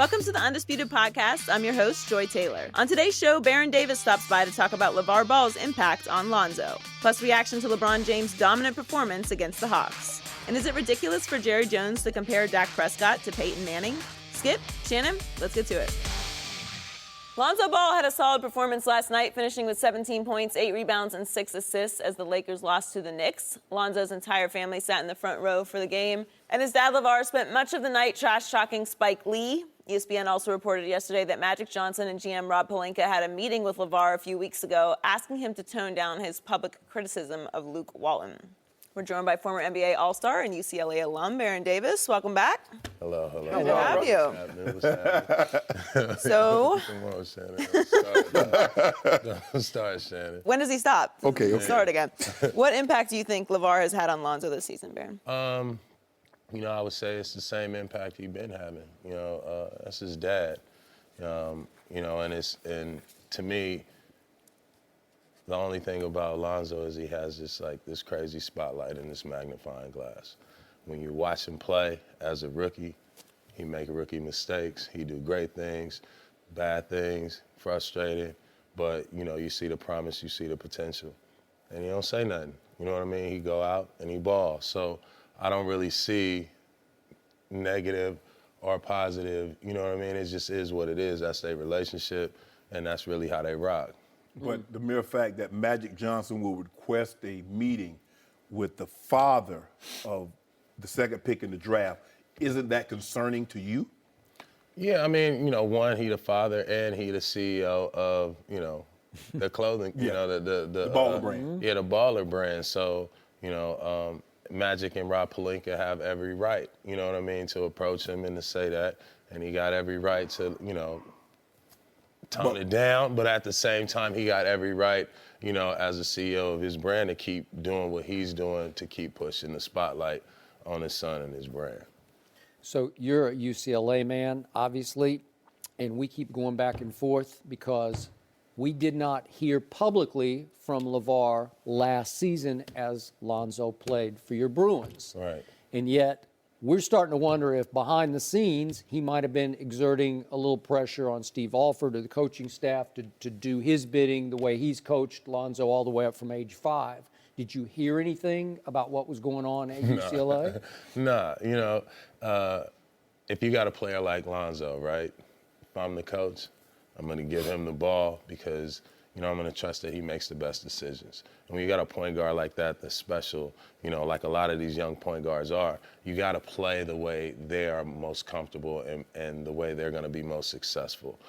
Welcome to the Undisputed Podcast. I'm your host, Joy Taylor. On today's show, Baron Davis stops by to talk about LaVar Ball's impact on Lonzo, plus reaction to LeBron James' dominant performance against the Hawks. And is it ridiculous for Jerry Jones to compare Dak Prescott to Peyton Manning? Skip, Shannon, let's get to it. Lonzo Ball had a solid performance last night, finishing with 17 points, 8 rebounds, and 6 assists as the Lakers lost to the Knicks. Lonzo's entire family sat in the front row for the game, and his dad, LaVar, spent much of the night trash-talking Spike Lee. ESPN also reported yesterday that Magic Johnson and GM Rob Pelinka had a meeting with LaVar a few weeks ago, asking him to tone down his public criticism of Luke Walton. We're joined by former NBA All-Star and UCLA alum, Baron Davis. Welcome back. Hello. Good to have you. So, don't start, Shannon. When does he stop? Okay. Start again. What impact do you think LaVar has had on Lonzo this season, Baron? I would say it's the same impact he's been having. That's his dad. And to me, the only thing about Lonzo is he has this crazy spotlight and this magnifying glass. When you watch him play as a rookie, he make rookie mistakes. He do great things, bad things, frustrated, but you see the promise, you see the potential, and he don't say nothing. You know what I mean? He go out and he ball. So I don't really see negative or positive. You know what I mean? It just is what it is. That's their relationship, and that's really how they rock. But the mere fact that Magic Johnson will request a meeting with the father of the second pick in the draft, isn't that concerning to you? Yeah, I mean, one, he the father and he the CEO of, the clothing, the Baller brand. Yeah, the Baller brand. So, Magic and Rob Pelinka have every right, to approach him and to say that. And he got every right to, tone it down, but at the same time, he got every right, as a CEO of his brand to keep doing what he's doing to keep pushing the spotlight on his son and his brand. So you're a UCLA man, obviously, and we keep going back and forth because we did not hear publicly from LaVar last season as Lonzo played for your Bruins. Right. And yet, we're starting to wonder if behind the scenes he might have been exerting a little pressure on Steve Alford or the coaching staff to do his bidding the way he's coached Lonzo all the way up from age 5. Did you hear anything about what was going on at UCLA? Nah, if you got a player like Lonzo, right, if I'm the coach, I'm going to give him the ball because, I'm going to trust that he makes the best decisions. And when you got a point guard like that that's special, like a lot of these young point guards are, you got to play the way they are most comfortable and the way they're going to be most successful,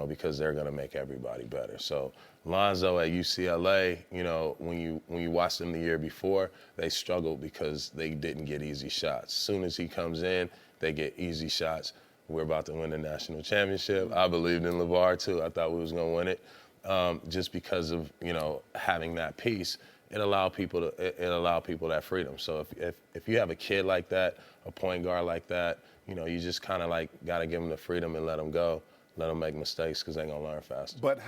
because they're going to make everybody better. So Lonzo at UCLA, when you watch them the year before, they struggled because they didn't get easy shots. As soon as he comes in, they get easy shots. We're about to win the national championship. I believed in LaVar, too. I thought we was going to win it. Just because of, having that piece, it allowed people that freedom. So if you have a kid like that, a point guard like that, you just kind of got to give them the freedom and let them go, let them make mistakes because they're going to learn faster. But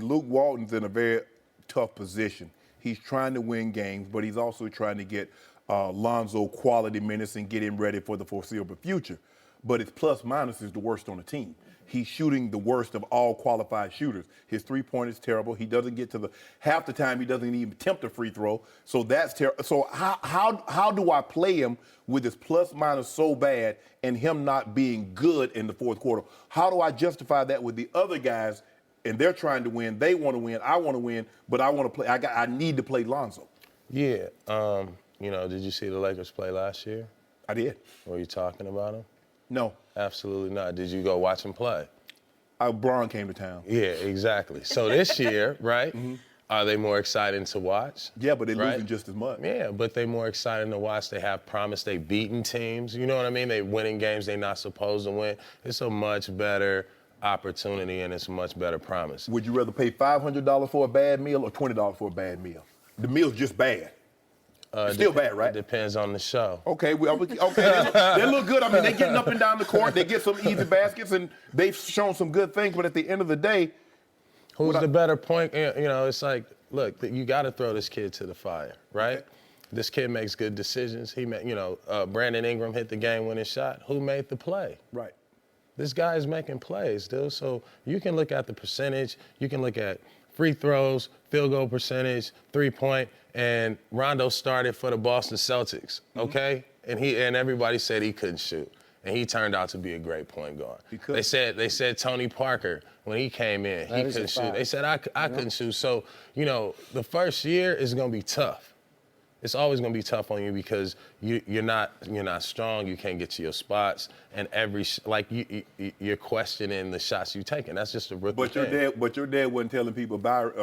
Luke Walton's in a very tough position. He's trying to win games, but he's also trying to get Lonzo quality minutes and get him ready for the foreseeable future. But his plus minus is the worst on the team. He's shooting the worst of all qualified shooters. His three-point is terrible. He doesn't get to half the time he doesn't even attempt a free throw. So that's terrible. So how do I play him with his plus minus so bad and him not being good in the fourth quarter? How do I justify that with the other guys and they're trying to win, they want to win, I want to win, but I want to play. I need to play Lonzo. Yeah. Did you see the Lakers play last year? I did. Were you talking about them? No. Absolutely not. Did you go watch him play? Braun came to town. Yeah, exactly. So this year, right, are they more exciting to watch? Yeah, but they're losing just as much. Yeah, but they're more exciting to watch. They have promise. They've beaten teams. You know what I mean? They're winning games they're not supposed to win. It's a much better opportunity and it's a much better promise. Would you rather pay $500 for a bad meal or $20 for a bad meal? The meal's just bad. Still bad, right? Depends on the show. Okay, they look good. I mean, they're getting up and down the court. They get some easy baskets, and they've shown some good things. But at the end of the day, who's the better point? It's like, look, you got to throw this kid to the fire, right? Okay. This kid makes good decisions. Brandon Ingram hit the game-winning shot. Who made the play? Right. this guy is making plays, dude. So you can look at the percentage, you can look at free throws, field goal percentage, 3-point, and Rondo started for the Boston Celtics, okay? And everybody said he couldn't shoot. And he turned out to be a great point guard. They said Tony Parker, when he came in, he couldn't shoot. They said I couldn't shoot. So, the first year is going to be tough. It's always going to be tough on you because you're not strong. You can't get to your spots, and you're questioning the shots you taking. That's just a rookie thing. But your dad wasn't telling people Barry.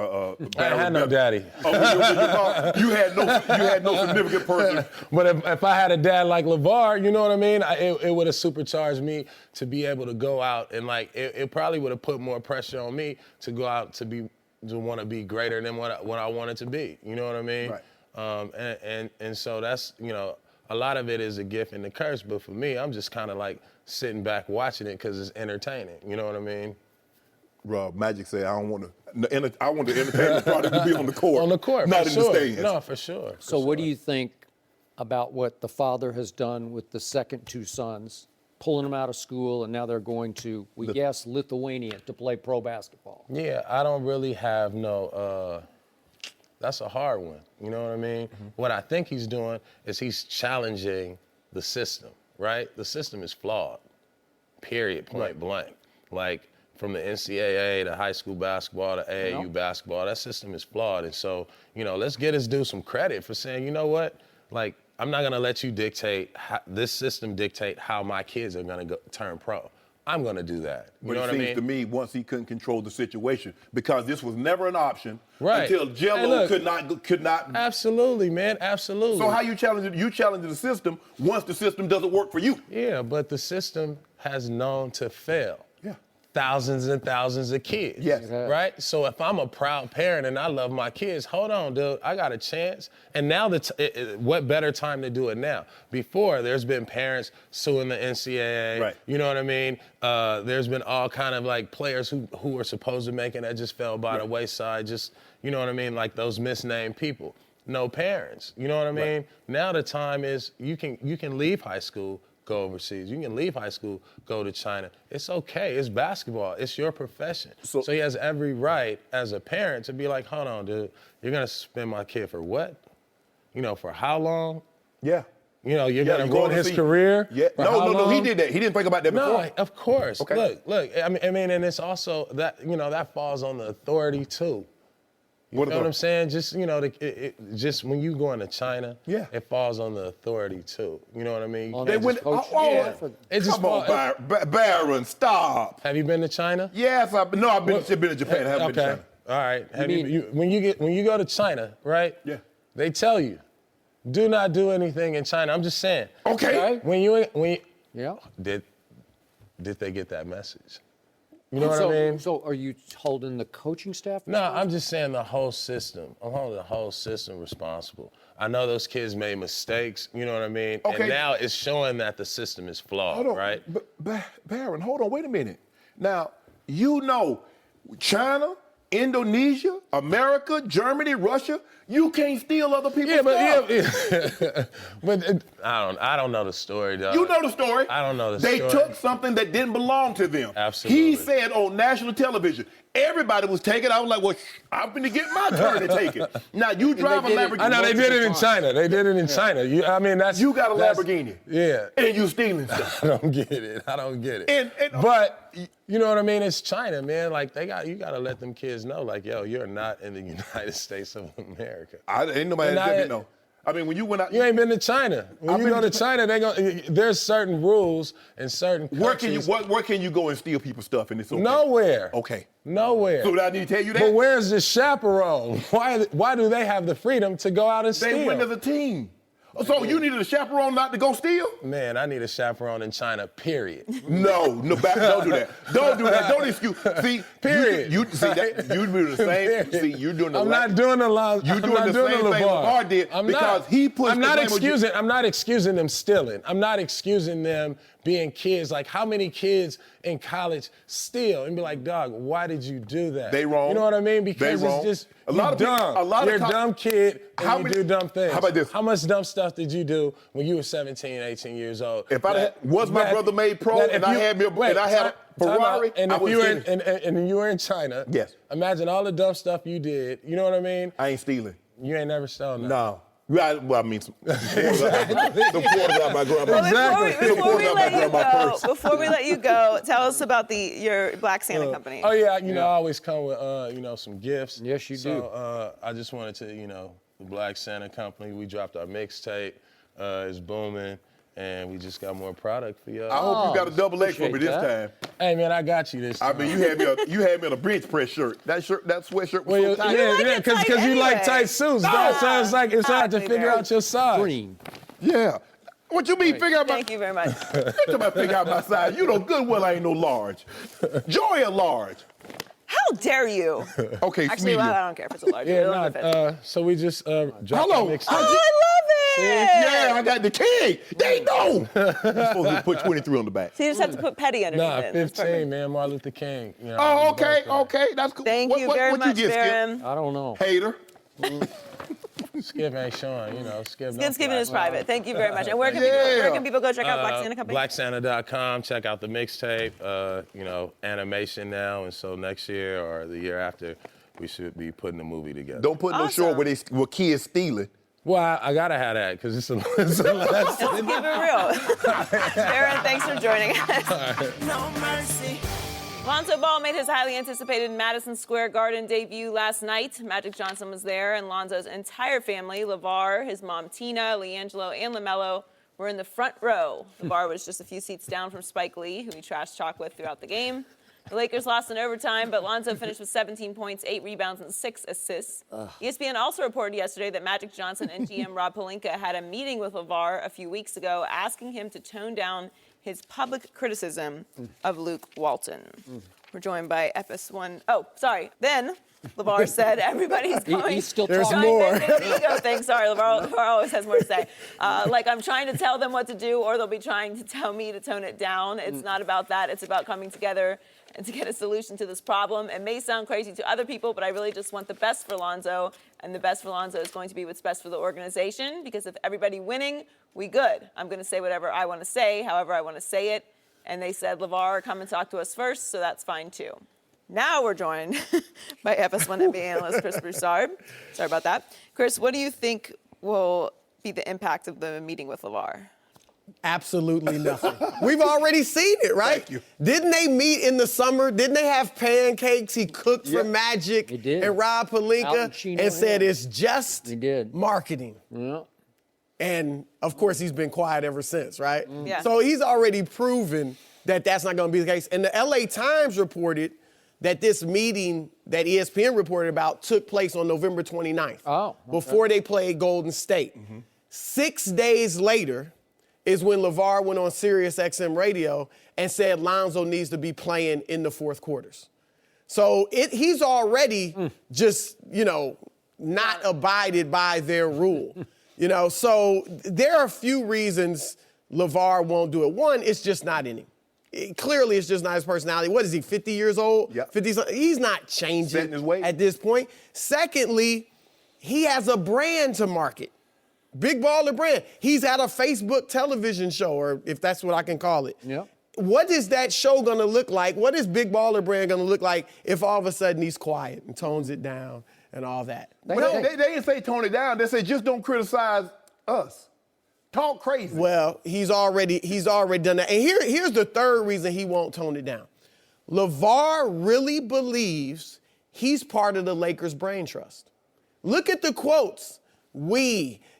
I had no daddy. Oh, you had no significant person. But if I had a dad like LaVar, you know what I mean? It would have supercharged me to be able to go out and it probably would have put more pressure on me to go out to want to be greater than what I wanted to be. You know what I mean? Right. And so that's, a lot of it is a gift and a curse, but for me, I'm just kind of like sitting back watching it because it's entertaining. You know what I mean? Rob, Magic said, I want the entertainment product to be on the court. On the court, not for in sure. the stands. No, for sure. So what do you think about what the father has done with the second two sons, pulling them out of school, and now they're going to, we guess, Lithuania to play pro basketball? Yeah, I don't really have that's a hard one. You know what I mean? What I think he's doing is he's challenging the system, right? The system is flawed, period, point blank. Like, from the NCAA to high school basketball to AAU basketball, that system is flawed. And so, let's get his due some credit for saying, you know what? Like, I'm not going to let you this system dictate how my kids are going to turn pro. I'm going to do that. You know what I mean? But it seems to me, once he couldn't control the situation, because this was never an option right. until Jello could not. Absolutely, man, absolutely. So how you challenge it? You challenge the system once the system doesn't work for you. Yeah, but the system has known to fail. Yeah. Thousands and thousands of kids. Yes. Right? So if I'm a proud parent and I love my kids, hold on, dude, I got a chance. And now, what better time to do it now? Before, there's been parents suing the NCAA. Right. You know what I mean? There's been all kind of players who were supposed to make it that just fell by the wayside. Just, you know what I mean? Like those misnamed people. No parents. You know what I mean? Right. Now the time is you can leave high school, go overseas. You can leave high school, go to China. It's okay. It's basketball. It's your profession. So he has every right as a parent to be like, hold on, dude, you're going to suspend my kid for what? For how long? Yeah. You're going to ruin his career? Yeah. No, he did that. He didn't think about that before. No, of course. Okay. Look, I mean, and it's also that, that falls on the authority too. You know what I'm saying? Just, just when you go into China, it falls on the authority too. You know what I mean? They went, come on, Baron, stop. Have you been to China? Yes, I've been to Japan. I haven't been to China. All right. When you go to China, right? Yeah. They tell you, do not do anything in China. I'm just saying. Okay. Did they get that message? You know what I mean? So are you holding the coaching staff? No, I'm just saying the whole system. I'm holding the whole system responsible. I know those kids made mistakes, you know what I mean? Okay. And now it's showing that the system is flawed, hold on. right? Baron, hold on, wait a minute. Now, China, Indonesia, America, Germany, Russia, you can't steal other people's stuff. But I don't know the story, dog. You know the story. I don't know the story. They took something that didn't belong to them. Absolutely. He said on national television, everybody was taking it. I was like, well, I'm going to get my turn to take it. Now, you drive a Lamborghini. I know, they did it in China. They did it in China. You got a Lamborghini. Yeah. And you stealing stuff. I don't get it. But, you know what I mean? It's China, man. Like, you got to let them kids know, like, yo, you're not in the United States of America. Ain't nobody let me know. I mean, when you went out... You ain't been to China. When you go to China, there's certain rules and certain countries. Where can you go and steal people's stuff and it's okay? Nowhere. Okay. Nowhere. So I need to tell you that? But where's the chaperone? Why do they have the freedom to go out and steal? They went as a team. So you needed a chaperone not to go steal? Man, I need a chaperone in China, period. No, don't do that. Don't do that. Don't excuse. See, period. You do the same. See, you're doing the. I'm not doing the law. You're doing the same thing LaVar did because he pushed. I'm not excusing them stealing. I'm not excusing them being kids. Like, how many kids in college steal and be like, dog, why did you do that? They wrong. You know what I mean? Because They wrong. it's just, A lot of dumb. people- a lot of You're a dumb kid and How you many- do dumb things. How about this? How much dumb stuff did you do when you were 17, 18 years old? If I was my brother made pro that if and I had me a- and I had a time out. Ferrari, and I if would you were finish. and you were in China, Yes. imagine all the dumb stuff you did. You know what I mean? I ain't stealing. You ain't never stolen nothing. No. Well, I mean, some quarters out my grandma. Before we let you go, tell us about your Black Santa company. Oh yeah, I always come with some gifts. Yes, you do. So I just wanted to, the Black Santa Company. We dropped our mixtape. It's booming, and we just got more product for y'all. I hope you got a double X for me appreciate this that. time. Hey man, I got you this time. I mean, you had me in a bench press shirt. That sweatshirt was Well, so tight. yeah, it tight because you like anyway. tight suits. No. Dog. So it's like it's hard to Exactly, figure man. out your size. Green. Yeah. What you mean figure out my... Thank you very much. You about figure out my size. You know good well I ain't no large. Joy a large. How dare you? Okay, Actually, medium. well, I don't care if it's a large. Yeah, It'll fit. so we just dropped Hello. our mixtape. Oh, I love it. Yeah, I got the king. They know. You're supposed to put 23 on the back. So you just have to put petty underneath Nah, it. That's 15, perfect. man. Martin Luther King. Oh, okay. That's cool. Thank you very much, Skip? Baron. I don't know. Hater. Skip ain't showing, Skip. Skip's giving us private. Thank you very much. And where can people go check out Black Santa Company? BlackSanta.com. Check out the mixtape. Animation now, and so next year or the year after, we should be putting a movie together. Don't put no short where kids stealing. Well, I gotta have that because it's a last. Keep it real. Baron, thanks for joining us. No mercy. Lonzo Ball made his highly anticipated Madison Square Garden debut last night. Magic Johnson was there, and Lonzo's entire family, LaVar, his mom Tina, LiAngelo, and LaMelo, were in the front row. LaVar was just a few seats down from Spike Lee, who he trash talked with throughout the game. The Lakers lost in overtime, but Lonzo finished with 17 points, 8 rebounds, and 6 assists. ESPN also reported yesterday that Magic Johnson and GM Rob Pelinka had a meeting with LaVar a few weeks ago, asking him to tone down his public criticism of Luke Walton. We're joined by FS1. Oh, sorry. Then LaVar said everybody's going. He's still There's talking. more. It's an ego thing. Sorry, LaVar always has more to say. Like I'm trying to tell them what to do, or they'll be trying to tell me to tone it down. It's not about that. It's about coming together and to get a solution to this problem. It may sound crazy to other people, but I really just want the best for Lonzo, and the best for Lonzo is going to be what's best for the organization, because if everybody winning, we good. I'm going to say whatever I want to say, however I want to say it, and they said, LaVar, come and talk to us first, so that's fine too. Now we're joined by FS1 NBA analyst Chris Broussard. Sorry about that. Chris, what do you think will be the impact of the meeting with LaVar? Absolutely nothing. We've already seen it, right? Thank you. Didn't they meet in the summer? Didn't they have pancakes? He cooked for Magic They did. and Rob Out in Pelinka Chino and said Hills. it's just They did. marketing. Yeah. And of course, he's been quiet ever since, right? Yeah. So he's already proven that that's not going to be the case. And the LA Times reported that this meeting that ESPN reported about took place on November 29th. Oh, okay. Before they played Golden State. 6 days later is when LaVar went on Sirius XM radio and said Lonzo needs to be playing in the fourth quarters. So he's already just, not abided by their rule. So there are a few reasons LaVar won't do it. One, it's just not in him. Clearly, it's just not his personality. What is he, 50 years old? Yep. 50 something? He's not Setting changing his ways. at this point. Secondly, he has a brand to market. Big baller brand. He's at a Facebook television show, or if that's what I can call it. Yep. What is that show going to look like? What is Big Baller Brand going to look like if all of a sudden he's quiet and tones it down and all that? Well, they didn't say tone it down. They said just don't criticize us. Talk crazy. Well, he's already done that. And here's the third reason he won't tone it down. LaVar really believes he's part of the Lakers brain trust. Look at the quotes.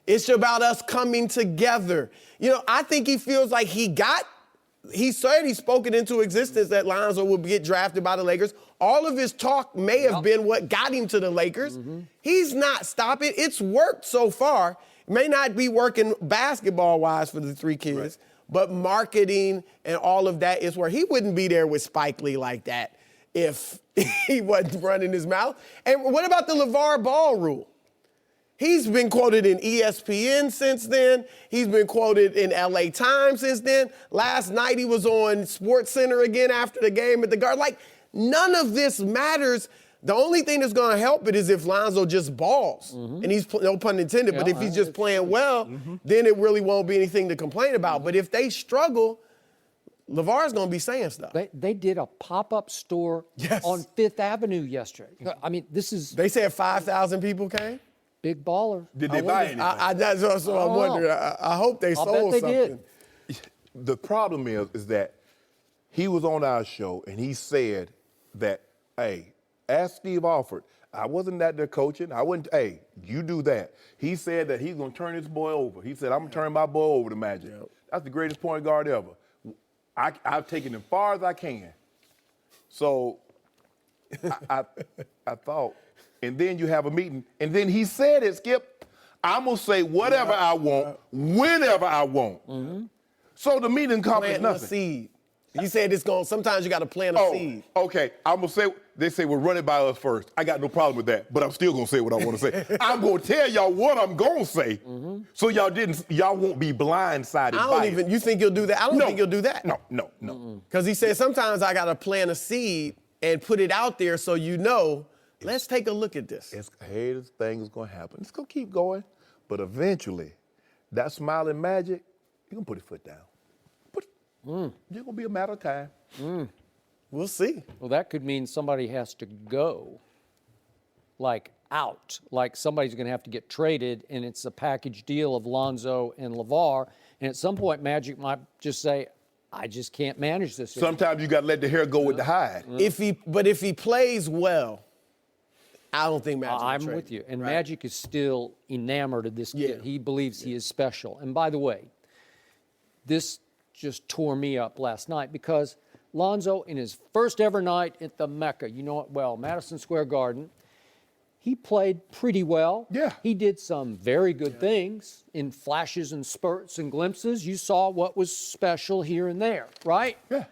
It's about us coming together. I think he feels like he said he spoke it into existence that Lonzo would get drafted by the Lakers. All of his talk may have been what got him to the Lakers. He's not stopping. It's worked so far. It may not be working basketball-wise for the three kids, but marketing and all of that is where he wouldn't be there with Spike Lee like that if he wasn't running his mouth. And what about the LaVar Ball rule? He's been quoted in ESPN since then. He's been quoted in LA Times since then. Last night he was on SportsCenter again after the game at the Garden. Like, none of this matters. The only thing that's going to help it is if Lonzo just balls. And he's, no pun intended, but if he's just playing well, then it really won't be anything to complain about. But if they struggle, LaVar's going to be saying stuff. They did a pop-up store on Fifth Avenue yesterday. I mean, this is... They said 5,000 people came? Big baller. Did they buy anything? That's what I'm wondering. I hope they sold bet they something. did. The problem is that he was on our show and he said that, hey, ask Steve Alford. I wasn't out there coaching. I wouldn't, hey, you do that. He said that he's going to turn his boy over. He said, I'm going to turn my boy over to Magic. That's the greatest point guard ever. I've taken him far as I can. So I thought, and then you have a meeting, and then he said it, Skip, I'm going to say whatever I want, whenever I want. So the meeting accomplished Planting a nothing. seed. He said it's going, sometimes you got to plant a seed. Okay, I'm going to say, they say, well, run it by us first. I got no problem with that, but I'm still going to say what I want to say. I'm going to tell y'all what I'm going to say, so y'all won't be blindsided by it. You think you'll do that? I don't think you'll do that. No. Because he said sometimes I got to plant a seed and put it out there so you know, let's take a look at this. Hey, this thing is going to happen. It's going to keep going, but eventually, that smiling Magic, you're going to put his foot down. It's going to be a matter of time. We'll see. Well, that could mean somebody has to go, like out. Like somebody's going to have to get traded, and it's a package deal of Lonzo and LaVar. And at some point, Magic might just say, I just can't manage this anymore. Sometimes you got to let the hair go with the hide. If he plays well, I don't think Magic will I'm trade with you. him. And Magic is still enamored of this kid. He believes he is special. And by the way, this just tore me up last night because Lonzo, in his first ever night at the Mecca, you know it well, Madison Square Garden, he played pretty well. Yeah. He did some very good things in flashes and spurts and glimpses. You saw what was special here and there, right? Yeah.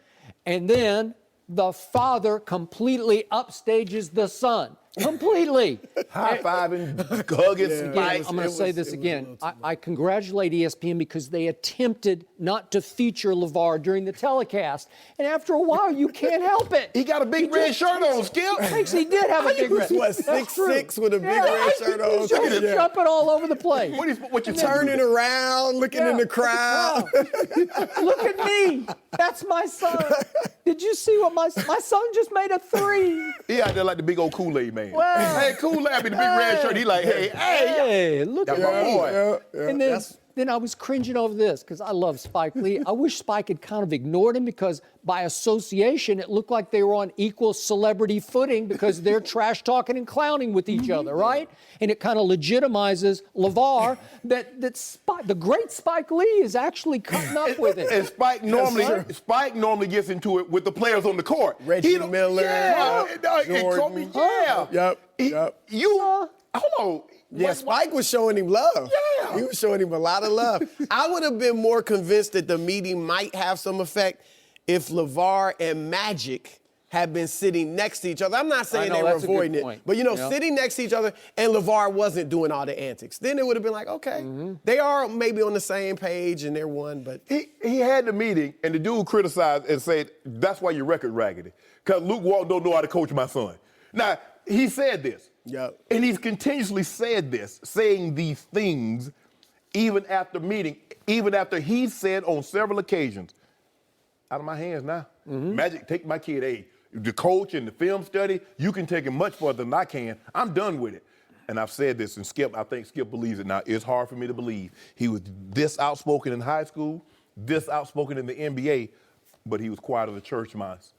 And then the father completely upstages the son. Completely. High-fiving, hugging, spikes. I'm going to say this again. I congratulate ESPN because they attempted not to feature LaVar during the telecast. And after a while, you can't help it. He got a big red shirt on, Skip. He did have a big red shirt. What, 6'6" with a big red shirt on? He's just jumping all over the place. What you Turning around, looking in the crowd. Look at me. That's my son. Did you see what my son just made a 3? He out there like the big old Kool-Aid man. Well, Hey, Kool-Aid with the big red shirt. He like, hey. Look That's at my me. boy. And then I was cringing over this because I love Spike Lee. I wish Spike had kind of ignored him because by association, it looked like they were on equal celebrity footing because they're trash talking and clowning with each other, right? And it kind of legitimizes LaVar that the great Spike Lee is actually cutting up with it. And Spike normally gets into it with the players on the court. Reggie Miller, Jordan. Yep. Hold on. Yeah, Spike was showing him love. Yeah. He was showing him a lot of love. I would have been more convinced that the meeting might have some effect if LaVar and Magic had been sitting next to each other. I'm not saying they were avoiding it, but sitting next to each other and LaVar wasn't doing all the antics. Then it would have been like, okay, they are maybe on the same page and they're one, but. He had the meeting and the dude criticized and said, that's why your record raggedy. Because Luke Walton don't know how to coach my son. Now, he said this. Yep. And he's continuously said this, saying these things, even after meeting, even after he said on several occasions, out of my hands now. Magic, take my kid, hey, the coach and the film study, you can take it much further than I can. I'm done with it. And I've said this, and I think Skip believes it now. It's hard for me to believe. He was this outspoken in high school, this outspoken in the NBA, but he was quiet as a church mouse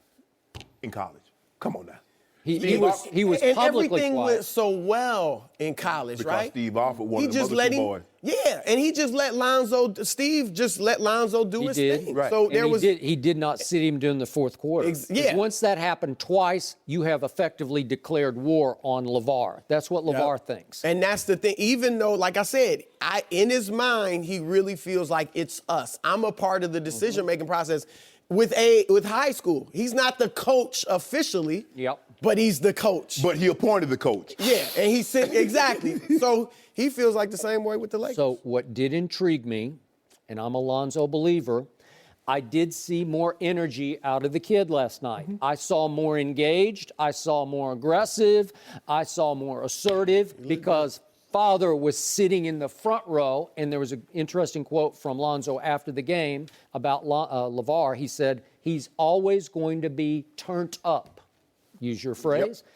in college. Come on now. He was and publicly everything quiet. went so well in college, Because right? Steve Alford wanted the other two boys. Yeah, and he just let Steve just let Lonzo do his thing. Right. So And he did not sit him during the fourth quarter. 'Cause once that happened twice, you have effectively declared war on LaVar. That's what LaVar thinks. And that's the thing. Even though, like I said, in his mind, he really feels like it's us. I'm a part of the decision-making process. With high school, he's not the coach officially. Yep. but he's the coach. But he appointed the coach. Yeah, and he said, exactly. So he feels like the same way with the Lakers. So what did intrigue me, and I'm a Lonzo believer, I did see more energy out of the kid last night. I saw more engaged. I saw more aggressive. I saw more assertive because father was sitting in the front row, and there was an interesting quote from Lonzo after the game about LaVar. He said, he's always going to be turned up. Use your phrase. Yep.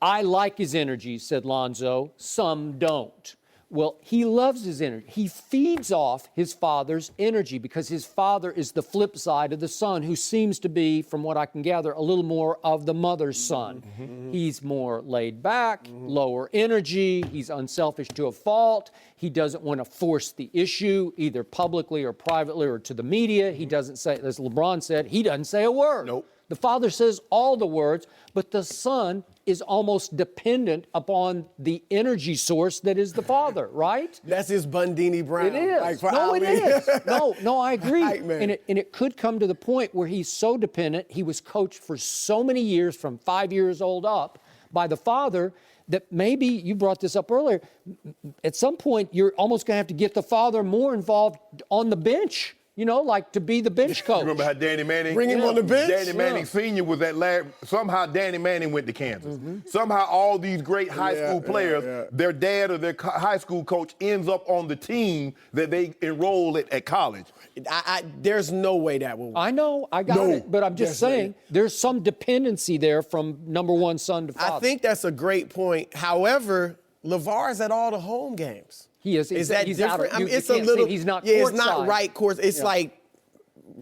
I like his energy, said Lonzo. Some don't. Well, he loves his energy. He feeds off his father's energy because his father is the flip side of the son, who seems to be, from what I can gather, a little more of the mother's son. He's more laid back, lower energy. He's unselfish to a fault. He doesn't want to force the issue, either publicly or privately or to the media. He doesn't say, as LeBron said, he doesn't say a word. Nope. The father says all the words, but the son is almost dependent upon the energy source that is the father, right? That's his Bundini Brown. It is. Like, for No, Ali. it is. No, I agree. Hype man. And it could come to the point where he's so dependent. He was coached for so many years, from 5 years old up, by the father, that maybe, you brought this up earlier, at some point you're almost going to have to get the father more involved on the bench. You know, like to be the bench coach. Remember how Danny Manning? Bring him on the bench? Danny Manning Sr. was at last. Somehow Danny Manning went to Kansas. Somehow all these great high school players, their dad or their high school coach ends up on the team that they enroll at college. There's no way that will work. I know, I got it, but I'm just saying there's some dependency there from number one son to father. I think that's a great point. However, LaVar's at all the home games. He is. Is that he's different? Out of, I mean, you it's a can't little. say he's not. Yeah, it's not courtside. right course. It's like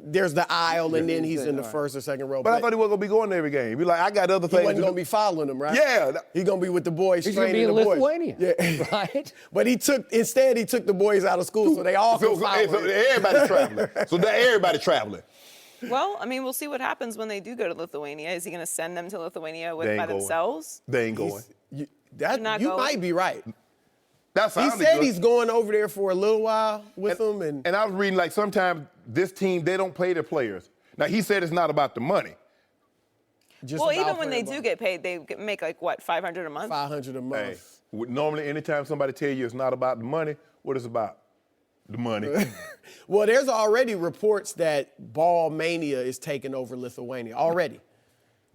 there's the aisle, and then he's in the first or second row. But I thought he wasn't going to be going to every game. He'd be like, I got other things. He wasn't going to be following them, right? Yeah. He's going to be with the boys. He's going to be training in the boys. Lithuania. Yeah. Right? But he took the boys out of school so they all So can follow him. everybody's traveling. So now everybody traveling. Well, I mean, we'll see what happens when they do go to Lithuania. Is he going to send them to Lithuania They ain't by going. themselves? They ain't going. You not going. might be right. That He sounded said good. he's going over there for a little while with them. And I was reading, like, sometimes this team, they don't pay their players. Now, he said it's not about the money. Just Well, about even when they playing do get paid, they make like, what, $500 a month? ball. $500 a month. Hey, normally, anytime somebody tell you it's not about the money, what it's about? The money. Well, there's already reports that Ball Mania is taking over Lithuania already.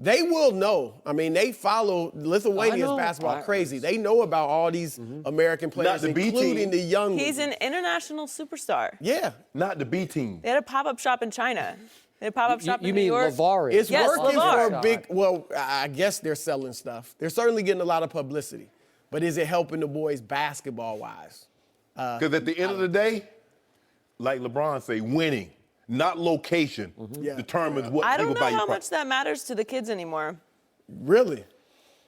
They will know. I mean, they follow Lithuania's know. basketball crazy. They know about all these American players, Not the B including team. the young He's ones. an international superstar. Yeah. Not the B team. They had a pop-up shop in China. They had a pop-up shop You in New mean York. LaVar? It's Yes, working LaVar. for a big, well, I guess they're selling stuff. They're certainly getting a lot of publicity. But is it helping the boys basketball-wise? Because at the end of the day, like LeBron say, winning, not location, determines what I people don't buy know your how product. much that matters to the kids anymore. Really?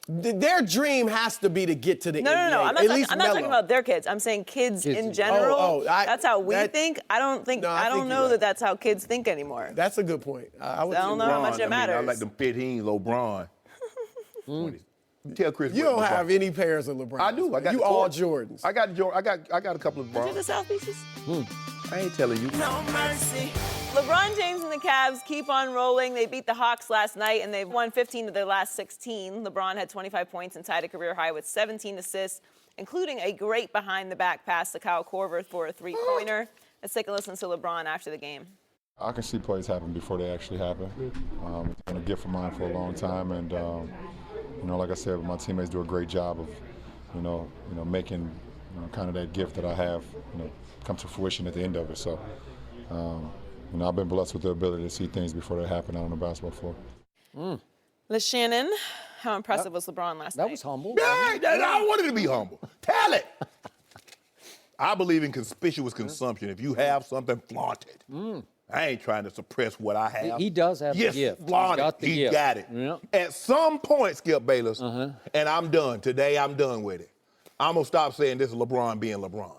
Their dream has to be to get to the No, NBA. I'm At not least talking Melo. about their kids. I'm saying kids Kids in in general. That's how we that- think. I don't think. No, I I think don't you're know right. that that's how kids think anymore. That's a good point. I would I don't say know how LeBron. much it matters. I like them 15s, LeBron. Tell Chris. You what don't LeBron- have any pairs of LeBron. I do. I got you the all court. Jordans. I got a couple of Are LeBron. the South Beaches? I ain't telling you. No mercy. LeBron James and the Cavs keep on rolling. They beat the Hawks last night, and they've won 15 of their last 16. LeBron had 25 points and tied a career high with 17 assists, including a great behind-the-back pass to Kyle Korver for a three-pointer. Let's take a listen to LeBron after the game. I can see plays happen before they actually happen. It's been a gift of mine for a long time, and like I said, my teammates do a great job of, making kind of that gift that I have, come to fruition at the end of it. So, I've been blessed with the ability to see things before they happen out on the basketball floor. Shannon, how impressive was LeBron last night? That was humble. Yeah, I wanted to be humble. Tell it. I believe in conspicuous consumption. If you have something, flaunt it. I ain't trying to suppress what I have. He does have the yes, gift. flaunt He's got it. the He gift. got it. Yeah. At some point, Skip Bayless, and I'm done. Today, I'm done with it. I'm going to stop saying this is LeBron being LeBron.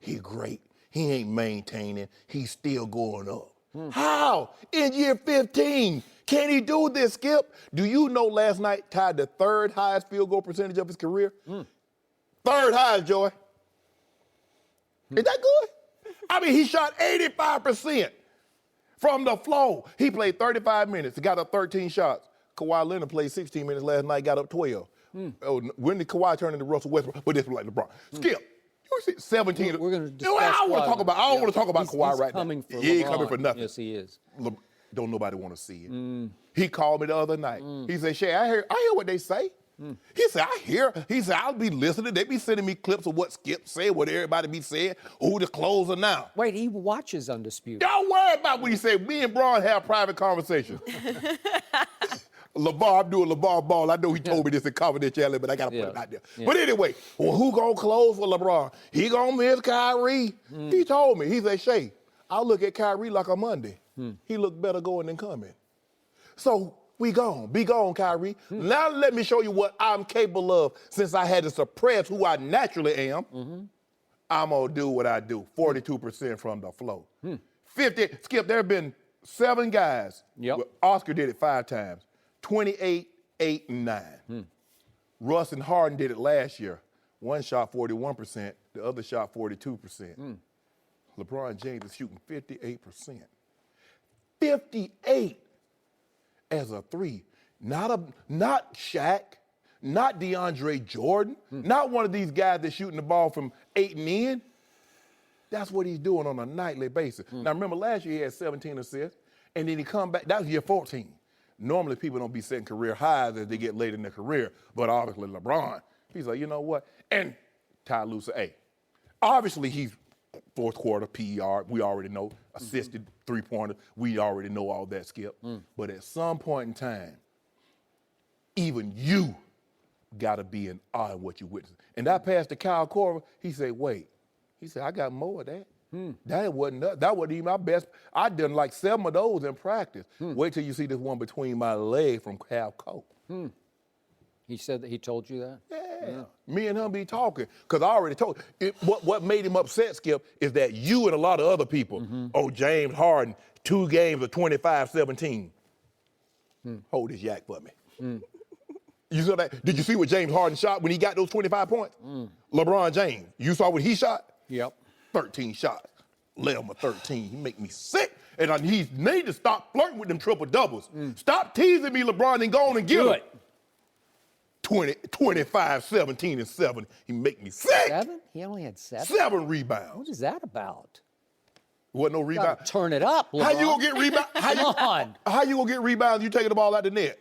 He great. He ain't maintaining. He's still going up. How? In year 15. Can he do this, Skip? Do you know last night tied the third highest field goal percentage of his career? Third highest, Joy. Is that good? I mean, he shot 85% from the floor. He played 35 minutes. He got up 13 shots. Kawhi Leonard played 16 minutes last night, got up 12. Oh, when did Kawhi turn into Russell Westbrook? But this was like LeBron. Skip. You see 17. We're going to discuss I don't want to talk about. I don't want to talk about Kawhi he's right coming now. For He ain't LeBron. coming for nothing. Yes, he is. Don't nobody want to see it. He called me the other night. He said, Shay, I hear what they say. He said, I hear. He said, I'll be listening. They be sending me clips of what Skip said, what everybody be saying, who the closer now. Wait, he watches Undisputed. Don't worry about what he said. Me and Braun have private conversations. LaVar, I'm doing LaVar Ball. I know he told me this in confidentiality, but I got to put it out there. Yeah. But anyway, who going to close for LeBron? He going to miss Kyrie. He told me. He said, Shay, I look at Kyrie like a Monday. He look better going than coming. So we gone. Be gone, Kyrie. Now let me show you what I'm capable of since I had to suppress who I naturally am. I'm going to do what I do, 42% from the flow. 50, Skip, there have been 7 guys. Yep. Oscar did it 5 times. 28, 8, and 9. Russ and Harden did it last year. One shot 41%, the other shot 42%. LeBron James is shooting 58%. 58 as a 3. Not Shaq, not DeAndre Jordan, not one of these guys that's shooting the ball from 8 and in. That's what he's doing on a nightly basis. Now remember last year he had 17 assists, and then he come back, that was year 14. Normally, people don't be setting career highs as they get late in their career, but obviously LeBron, he's like, you know what? And Ty Lue said, hey, obviously he's fourth quarter PER, we already know, assisted three-pointer, we already know all that, Skip. But at some point in time, even you got to be in awe of what you witness. And I passed to Kyle Korver, he said, wait. He said, I got more of that. That wasn't even my best. I done like 7 of those in practice. Wait till you see this one between my leg from half court. He said that he told you that? Yeah. Me and him be talking. Because I already told you. What made him upset, Skip, is that you and a lot of other people, James Harden, 2 games of 25-17. Hold this yak for me. You saw that? Did you see what James Harden shot when he got those 25 points? LeBron James, you saw what he shot? Yep. 13 shots. 11 or 13. He make me sick. And he need to stop flirting with them triple-doubles. Stop teasing me, LeBron, and go on and get Do it. 25, 17, and 7. He make me sick. 7? He only had 7? 7 rebounds. What is that about? Wasn't no rebound. Gotta turn it up, LeBron. How you gonna get rebounds? How you gonna get rebounds? You taking the ball out the net?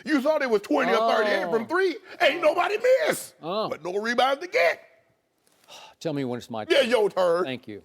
You saw there was 20 or 38 from 3. Ain't nobody miss. But no rebounds to get. Tell me when it's my turn. Yeah, your turn. Thank you.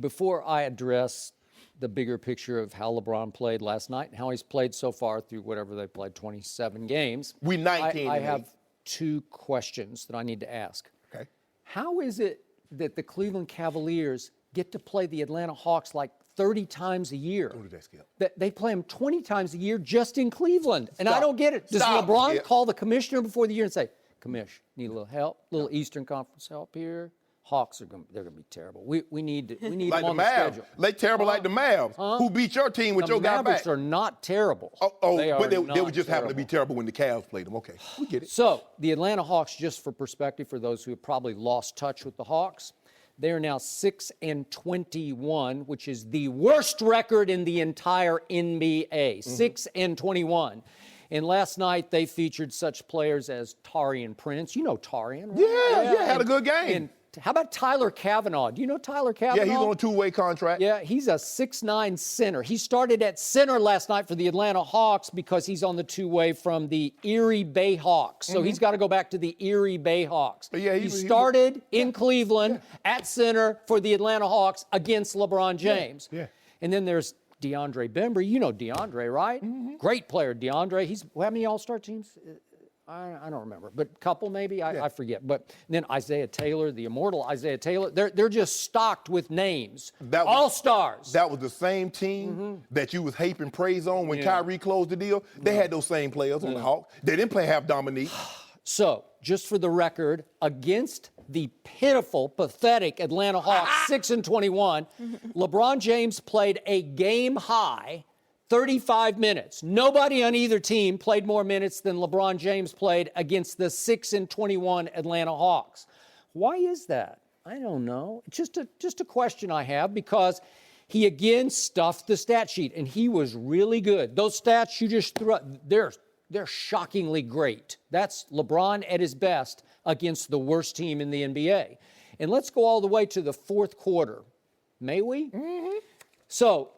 Before I address the bigger picture of how LeBron played last night and how he's played so far through whatever they played, 27 games. We 19 I and have 8. 2 questions that I need to ask. Okay. How is it that the Cleveland Cavaliers get to play the Atlanta Hawks like 30 times a year? Don't do that, Skip. They play them 20 times a year just in Cleveland. And I Stop. don't get it. Does Stop, LeBron Skip. call the commissioner before the year and say, Commish, need a little help, little Eastern Conference help here? Hawks they're gonna be terrible. We need Like them the on the Mavs. schedule. They terrible like the Mavs, who beat your team with The your guy Mavericks back. are not terrible. They would not just happen to be terrible. terrible when the Cavs played them. Okay, we get it. So the Atlanta Hawks, just for perspective, for those who have probably lost touch with the Hawks, they are now 6-21, which is the worst record in the entire NBA. 6-21. And last night they featured such players as Taurean Prince. You know Taurean, right? Yeah, had a good game. And how about Tyler Kavanaugh? Do you know Tyler Kavanaugh? Yeah, he's on a 2-way contract. Yeah, he's a 6'9" center. He started at center last night for the Atlanta Hawks because he's on the 2-way from the Erie Bayhawks. So he's got to go back to the Erie Bayhawks. But yeah, he started in Cleveland at center for the Atlanta Hawks against LeBron James. Yeah. And then there's DeAndre Bembry. You know DeAndre, right? Great player, DeAndre. How many All-Star teams? I don't remember, but a couple maybe, I forget. But then Isaiah Taylor, the immortal Isaiah Taylor, they're just stocked with names. All-stars. That was the same team that you was heaping praise on when Kyrie closed the deal. They had those same players on the Hawks. They didn't play half Dominique. So, just for the record, against the pitiful, pathetic Atlanta Hawks, 6-21, LeBron James played a game-high 35 minutes. Nobody on either team played more minutes than LeBron James played against the 6-21 Atlanta Hawks. Why is that? I don't know. It's just a question I have, because He again stuffed the stat sheet, and he was really good. Those stats you just threw out, they're shockingly great. That's LeBron at his best against the worst team in the NBA. And let's go all the way to the fourth quarter. May we? Mm-hmm. So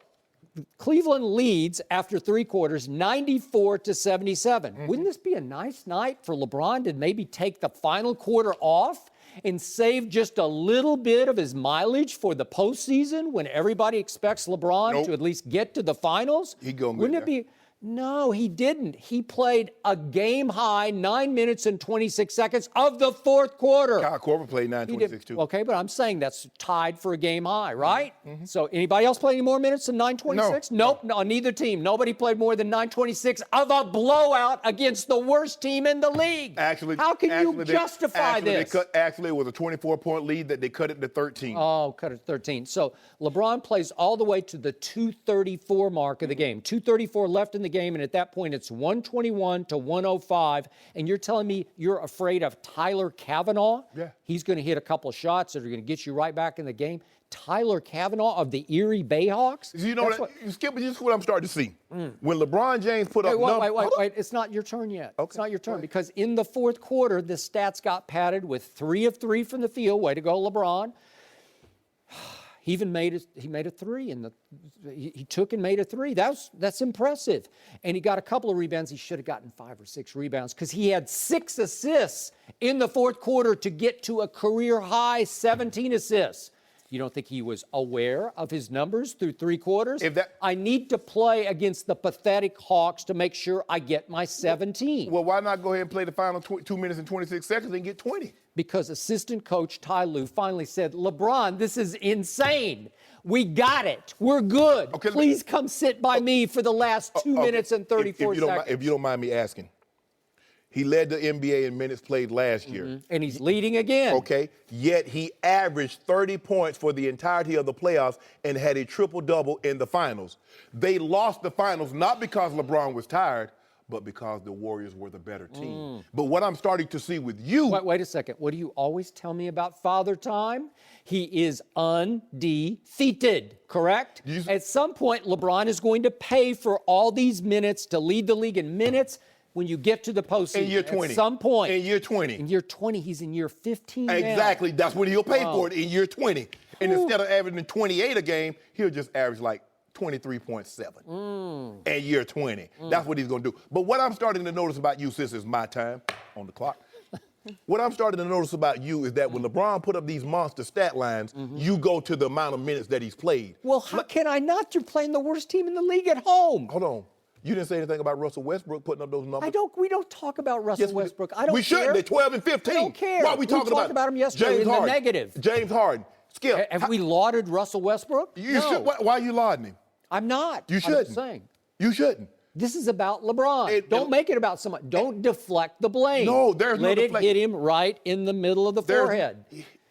Cleveland leads after 3 quarters, 94-77. Mm-hmm. Wouldn't this be a nice night for LeBron to maybe take the final quarter off and save just a little bit of his mileage for the postseason when everybody expects LeBron to at least get to the finals? Wouldn't it be? No, he didn't. He played a game-high 9 minutes and 26 seconds of the fourth quarter. Kyle Korver played 9:26 too. Okay, but I'm saying that's tied for a game high, right? Mm-hmm. So anybody else play any more minutes than 9:26? Nope, no, neither team. Nobody played more than 9:26 of a blowout against the worst team in the league. Actually, how can you justify this? Actually, it was a 24-point lead that they cut it to 13. Oh, cut it to 13. So LeBron plays all the way to the 2:34 mark of the game. 2:34 left in the game, and at that point it's 121-105. And you're telling me you're afraid of Tyler Kavanaugh? Yeah. He's going to hit a couple of shots that are going to get you right back in the game. Tyler Kavanaugh of the Erie Bayhawks? You know, Skip, this is what I'm starting to see. When LeBron James put up numbers... Wait. It's not your turn yet. Okay. It's not your turn because in the fourth quarter, the stats got padded with 3 of 3 from the field. Way to go, LeBron. He even made a 3 he took and made a 3. That's impressive. And he got a couple of rebounds. He should have gotten 5 or 6 rebounds because he had 6 assists in the fourth quarter to get to a career high 17 assists. You don't think he was aware of his numbers through 3 quarters? I need to play against the pathetic Hawks to make sure I get my 17. Well, why not go ahead and play the final 2 minutes and 26 seconds and get 20? Because assistant coach Ty Lue finally said, LeBron, this is insane. We got it. We're good. Okay, please come sit by me for the last 2 minutes and 34 seconds. If you don't mind me asking. He led the NBA in minutes played last year. And he's leading again. Okay, yet he averaged 30 points for the entirety of the playoffs and had a triple-double in the finals. They lost the finals not because LeBron was tired, but because the Warriors were the better team. But what I'm starting to see with you... Wait a second. What do you always tell me about Father Time? He is undefeated, correct? At some point, LeBron is going to pay for all these minutes to lead the league in minutes when you get to the postseason. In year 20. At some point. In year 20. In year 20, he's in year 15 now. Exactly. That's when he'll pay for it, in year 20. And instead of averaging 28 a game, he'll just average like 23.7 in year 20. That's what he's going to do. But what I'm starting to notice about you, since it's my time on the clock, what I'm starting to notice about you is that when LeBron put up these monster stat lines, you go to the amount of minutes that he's played. Well, how can I not? You're playing the worst team in the league at home. Hold on. You didn't say anything about Russell Westbrook putting up those numbers. We don't talk about Russell Westbrook. I don't care. We shouldn't. They're 12 and 15. I don't care. Why are we talking about him yesterday in the negative. James Harden. Skip. Have we lauded Russell Westbrook? No. Why are you lauding him? I'm not. You shouldn't. I'm just saying. You shouldn't. This is about LeBron. Don't make it about someone. Don't deflect the blame. No, there's no deflection. Let it hit him right in the middle of the forehead.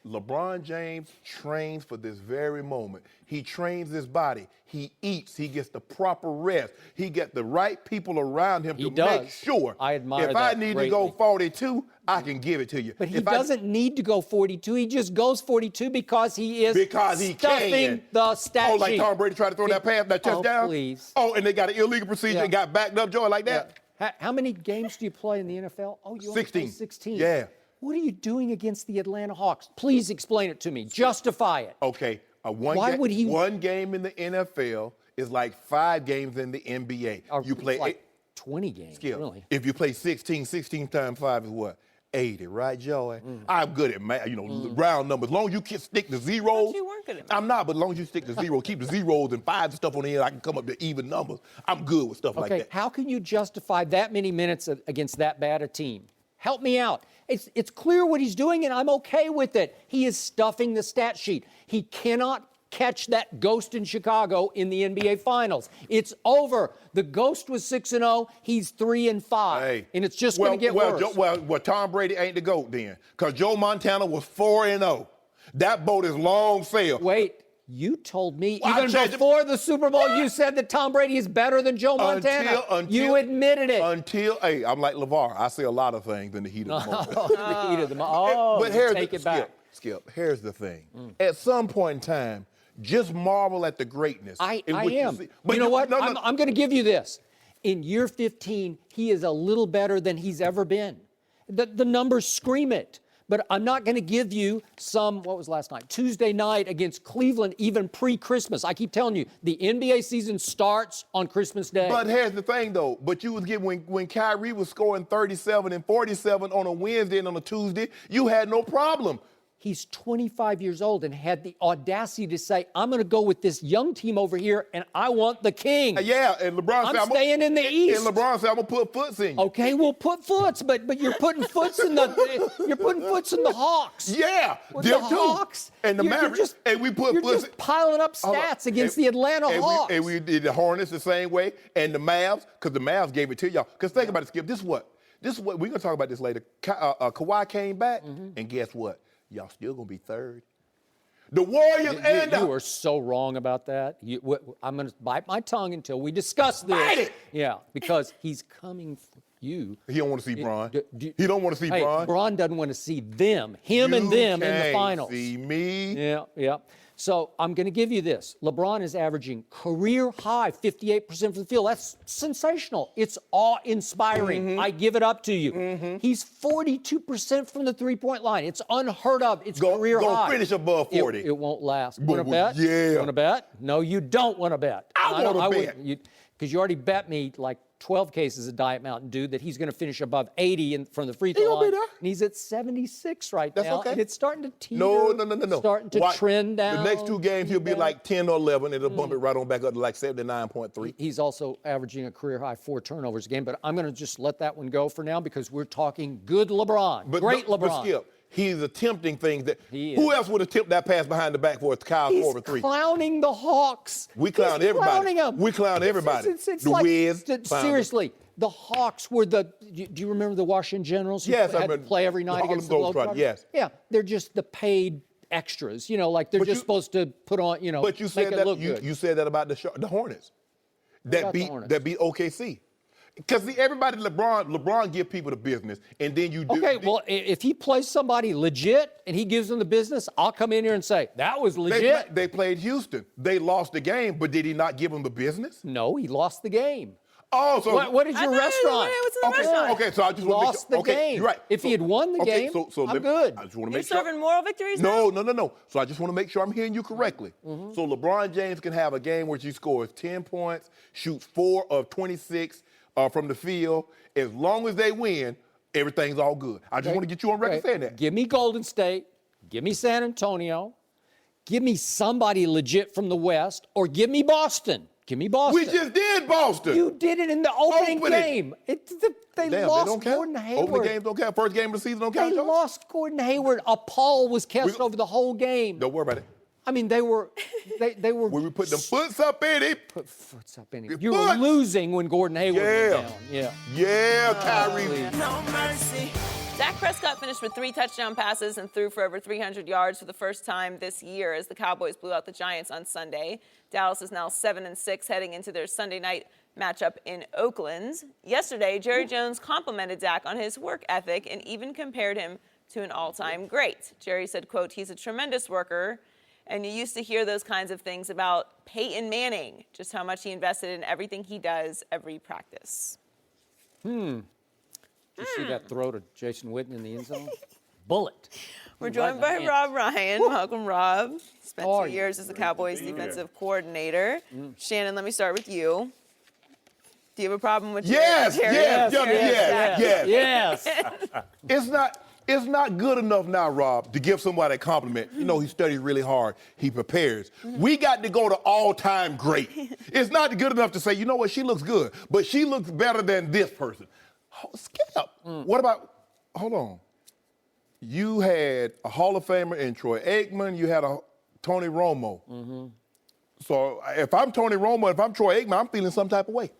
LeBron James trains for this very moment. He trains his body. He eats. He gets the proper rest. He gets the right people around him make sure. I admire if that I need greatly. to go 42, I can give it to you. But he doesn't need to go 42. He just goes 42 because he is stuffing the stat sheet. Oh, like Tom Brady tried to throw that pass, that touchdown? Oh, please. Oh, and they got an illegal procedure and got backed up, Joy, like that? Yeah. How many games do you play in the NFL? Oh, you only play 16. Yeah. What are you doing against the Atlanta Hawks? Please explain it to me. Justify it. Okay. One game in the NFL is like 5 games in the NBA. You play like 20 games, really. If you play 16 times 5 is what? 80, right, Joey? I'm good at math, round numbers. As long as you can stick to zeros. But you weren't good at math. I'm not, but as long as you stick to zeros, keep the zeros and 5s and stuff on the end, I can come up to even numbers. I'm good with stuff like that. How can you justify that many minutes against that bad a team? Help me out. It's clear what he's doing, and I'm okay with it. He is stuffing the stat sheet. He cannot catch that ghost in Chicago in the NBA Finals. It's over. The ghost was 6-0. He's 3-5, and it's just going to get worse. Well, Tom Brady ain't the GOAT then, because Joe Montana was 4-0. That boat is long sailed. Wait. You told me even before the Super Bowl, you said that Tom Brady is better than Joe Montana. You admitted it. I'm like LaVar. I say a lot of things in the heat of the moment. The heat of the moment. Oh, but take it back. Skip, here's the thing. At some point in time, Just marvel at the greatness. I in which am. see. But you know what? No, I'm going to give you this. In year 15, he is a little better than he's ever been. The numbers scream it. But I'm not going to give you what was last night? Tuesday night against Cleveland, even pre-Christmas. I keep telling you, the NBA season starts on Christmas Day. But here's the thing, though. But you was getting, when Kyrie was scoring 37 and 47 on a Wednesday and on a Tuesday, you had no problem. He's 25 years old and had the audacity to say, I'm going to go with this young team over here, and I want the king. Yeah, and LeBron said, I'm staying in the East. And LeBron said, I'm going to put foots in you. Okay, we'll put foots, but you're putting foots in the Hawks. Yeah, With them the too. Hawks. And the Mavericks. And we put you're foots. just piling up stats against the Atlanta Hawks. And we did the Hornets the same way, and the Mavs, because the Mavs gave it to y'all. Because think about it, Skip. This is what we're going to talk about this later. Kawhi came back, and guess what? Y'all still gonna be third. The Warriors You are so wrong about that. I'm gonna bite my tongue until we discuss this. Bite it! Yeah, because he's coming for you. He don't want to see Bron. He don't want to see Bron. Bron doesn't want to see them, him and them in the finals. See me. Yeah. So I'm going to give you this. LeBron is averaging career high 58% from the field. That's sensational. It's awe-inspiring. I give it up to you. He's 42% from the three-point line. It's unheard of. It's career high. Go finish above 40. It won't last. Want to bet? Yeah. Want to bet? No, you don't want to bet. I want to bet. Because you already bet me like 12 cases of Diet Mountain Dew that he's going to finish above 80 from the free throw line. And he's at 76 right now. Okay. And it's starting to teeter. No. Starting to trend down. The next two games, he'll be like 10 or 11. It'll bump it right on back up to like 79.3. He's also averaging a career high 4 turnovers a game. But I'm going to just let that one go for now because we're talking good LeBron. Great LeBron. But Skip, he's attempting things that He is. Who else would attempt that pass behind the back for Kyle Korver 3? He's clowning the Hawks. We clown He's everybody. Clowning them. We clown everybody. It's The like, Wiz. seriously, the Hawks were do you remember the Washington Generals? Yes, I had to remember. play every night against the Globetrotters? Yes. Yeah, they're just the paid extras. Like they're just supposed to put on, But you said make it that look good. you said that about the Hornets. about the Hornets? That beat OKC. Because everybody, LeBron give people the business, and then you do. Okay, well, if he plays somebody legit and he gives them the business, I'll come in here and say, that was legit. They played Houston. They lost the game, but did he not give them the business? No, he lost the game. Oh, so What is your restaurant? What's in the restaurant? Okay, so I just want to Lost the game. You're right. If he had won the game, I'm good. I just want to You're make sure. serving moral victories now? No. So I just want to make sure I'm hearing you correctly. So LeBron James can have a game where he scores 10 points, shoots 4 of 26 from the field. As long as they win, everything's all good. I just want to get you on record saying that. Give me Golden State. Give me San Antonio. Give me somebody legit from the West. Or give me Boston. Give me Boston. We just did Boston. You did it in the opening game. They lost don't count. Gordon Hayward. Opening games don't count. First game of the season don't count. They Joe? lost Gordon Hayward. A pall was cast over the whole game. Don't worry about it. I mean, they were. When we put them foots up in it. Put foots up in it. You were losing when Gordon Hayward went down. Yeah, Kyrie. No mercy. Dak Prescott finished with 3 touchdown passes and threw for over 300 yards for the first time this year as the Cowboys blew out the Giants on Sunday. Dallas is now 7-6 heading into their Sunday night matchup in Oakland. Yesterday, Jerry Jones complimented Dak on his work ethic and even compared him to an all-time great. Jerry said, quote, he's a tremendous worker, and you used to hear those kinds of things about Peyton Manning, just how much he invested in everything he does every practice. Did you see that throw to Jason Witten in the end zone? Bullet. We're joined by Rob Ryan. Welcome, Rob. Spent 2 years as the Cowboys defensive coordinator. Shannon, let me start with you. Do you have a problem with Yes. It's not good enough now, Rob, to give somebody a compliment. You know, he studies really hard. He prepares. We got to go to all-time great. It's not good enough to say, you know what, she looks good, but she looks better than this person. Oh, Skip. What about, hold on. You had a Hall of Famer in Troy Aikman. You had a Tony Romo. So if I'm Tony Romo, if I'm Troy Aikman, I'm feeling some type of way.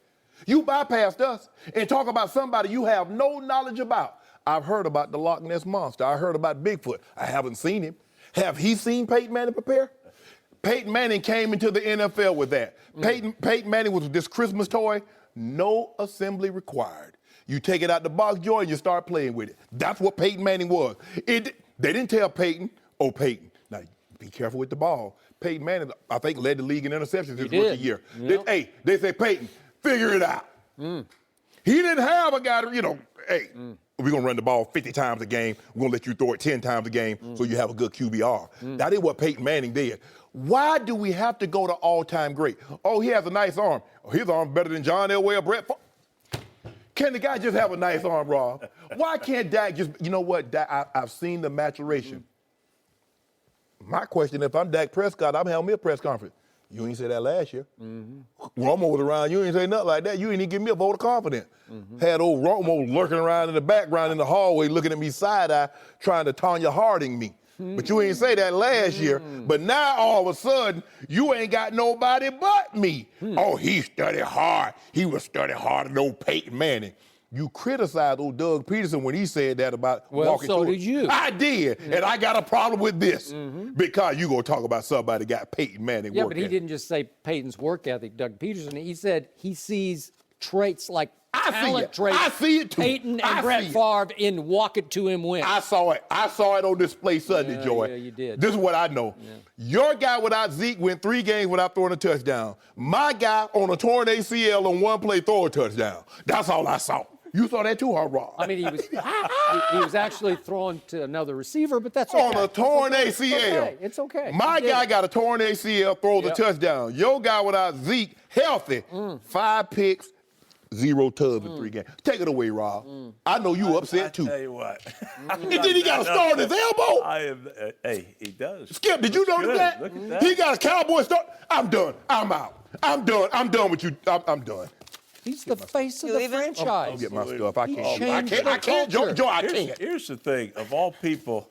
You bypassed us and talk about somebody you have no knowledge about. I've heard about the Loch Ness Monster. I heard about Bigfoot. I haven't seen him. Have he seen Peyton Manning prepare? Peyton Manning came into the NFL with that. Peyton Manning was this Christmas toy, no assembly required. You take it out the box, Joy, and you start playing with it. That's what Peyton Manning was. They didn't tell Peyton, oh, Peyton, now be careful with the ball. Peyton Manning, I think, led the league in interceptions his did. rookie year. Yep. They say, Peyton, figure it out. He didn't have a guy to, we're going to run the ball 50 times a game. We're going to let you throw it 10 times a game so you have a good QBR. That is what Peyton Manning did. Why do we have to go to all-time great? Oh, he has a nice arm. Oh, his arm's better than John Elway or Brett Favre. Can the guy just have a nice arm, Rob? Why can't Dak just, you know what, Dak, I've seen the maturation. My question, if I'm Dak Prescott, I'm having me a press conference. You ain't say that last year. Romo was around. You ain't say nothing like that. You ain't even give me a vote of confidence. Had old Romo lurking around in the background in the hallway looking at me side-eye trying to Tanya Harding me. But you ain't say that last year. But now all of a sudden, you ain't got nobody but me. Oh, he studied hard. He was studying harder than old Peyton Manning. You criticized old Doug Peterson when he said that about walking so through did you. I did, and I got a problem with this because you gonna talk about somebody got Peyton Manning. Yeah, but he didn't just say Peyton's work ethic, Doug Peterson. He said he sees traits like talent traits. I see it too. Peyton and Brett Favre in walk it to him win. I saw it. I saw it on display Sunday, Joy. Yeah, you did. This is what I know. Yeah. Your guy without Zeke went 3 games without throwing a touchdown. My guy on a torn ACL on 1 play throw a touchdown. That's all I saw. You saw that too, huh, Rob? I mean, he was actually throwing to another receiver, but that's okay. On a torn ACL. It's okay. My guy got a torn ACL, throws a touchdown. Your guy without Zeke, healthy, 5 picks, 0 tubs in 3 games. Take it away, Rob. I know you upset too. I tell you what. And then he got a star on his elbow. Hey, he does. Skip, did you notice that? Look at that. He got a Cowboy star. I'm done. I'm out. I'm done. I'm done with you. I'm done. He's the face of the franchise. I'll get my stuff. I can't. I can't. Joe, I can't. Here's the thing. Of all people,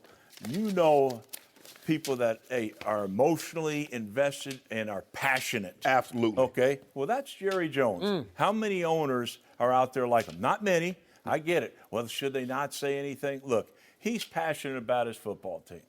people that are emotionally invested and are passionate. Absolutely. Okay? Well, that's Jerry Jones. How many owners are out there like him? Not many. I get it. Well, should they not say anything? Look, he's passionate about his football team.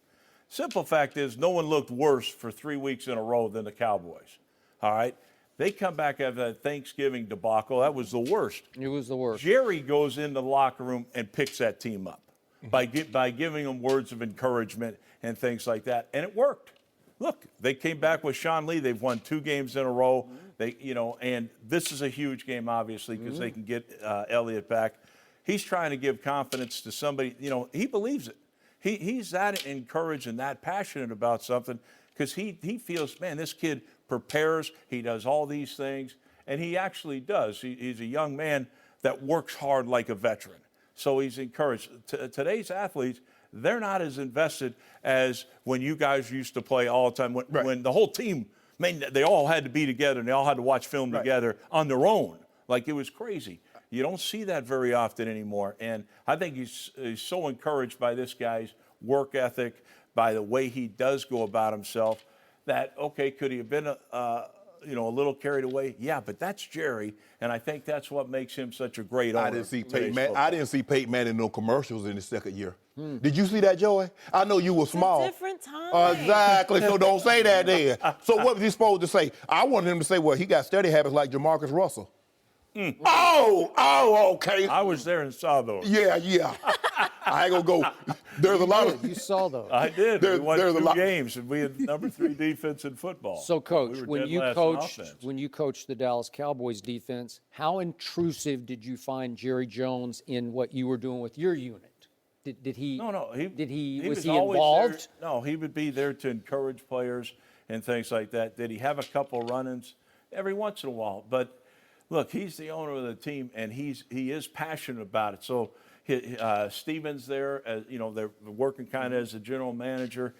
Simple fact is, no one looked worse for 3 weeks in a row than the Cowboys. All right? They come back after that Thanksgiving debacle. That was the worst. It was the worst. Jerry goes in the locker room and picks that team up by giving them words of encouragement and things like that, and it worked. Look, they came back with Sean Lee. They've won 2 games in a row. And this is a huge game, obviously, because they can get Elliott back. He's trying to give confidence to somebody. He believes it. He's that encouraged and that passionate about something because he feels, man, this kid prepares. He does all these things, and he actually does. He's a young man that works hard like a veteran. So he's encouraged. Today's athletes, they're not as invested as when you guys used to play all the time. When the whole team, they all had to be together and they all had to watch film together on their own. Like it was crazy. You don't see that very often anymore. And I think he's so encouraged by this guy's work ethic, by the way he does go about himself, that, okay, could he have been a little carried away? Yeah, but that's Jerry, and I think that's what makes him such a great owner. I didn't see Peyton Manning in no commercials in his second year. Did you see that, Joey? I know you were small. It's a different time. Exactly, so don't say that then. So what was he supposed to say? I wanted him to say, well, he got study habits like Jamarcus Russell. Oh, okay. I was there and saw those. Yeah. I ain't gonna go. There's a lot of. You saw those. I did. We won there's 2 games, and we had number 3 defense in football. So, Coach, we when you coached the Dallas Cowboys defense, how intrusive did you find Jerry Jones in what you were doing with your unit? Did he? No. Was he always involved? There. No, he would be there to encourage players and things like that. Did he have a couple run-ins every once in a while? But look, he's the owner of the team, and he is passionate about it. So Steven's there, they're working kind of as a general manager,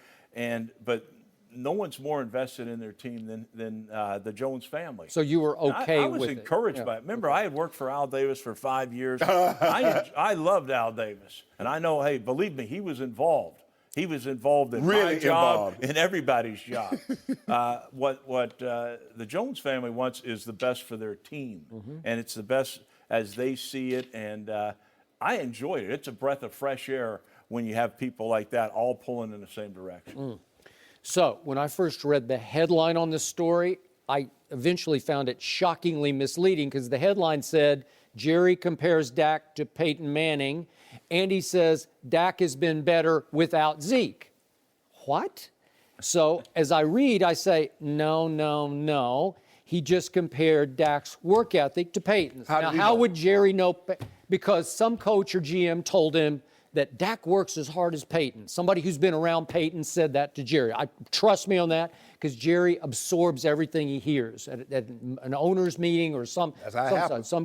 but no one's more invested in their team than the Jones family. So you were okay with it? I was encouraged by it. Remember, I had worked for Al Davis for 5 years. I loved Al Davis, and I know, hey, believe me, he was involved. He was involved in my job and everybody's job. What the Jones family wants is the best for their team, and it's the best as they see it. And I enjoyed it. It's a breath of fresh air when you have people like that all pulling in the same direction. So when I first read the headline on this story, I eventually found it shockingly misleading because the headline said, Jerry compares Dak to Peyton Manning, and he says Dak has been better without Zeke. What? So as I read, I say, no. He just compared Dak's work ethic to Peyton's. How would Jerry know? Because some coach or GM told him that Dak works as hard as Peyton. Somebody who's been around Peyton said that to Jerry. Trust me on that, because Jerry absorbs everything he hears at an owner's meeting or some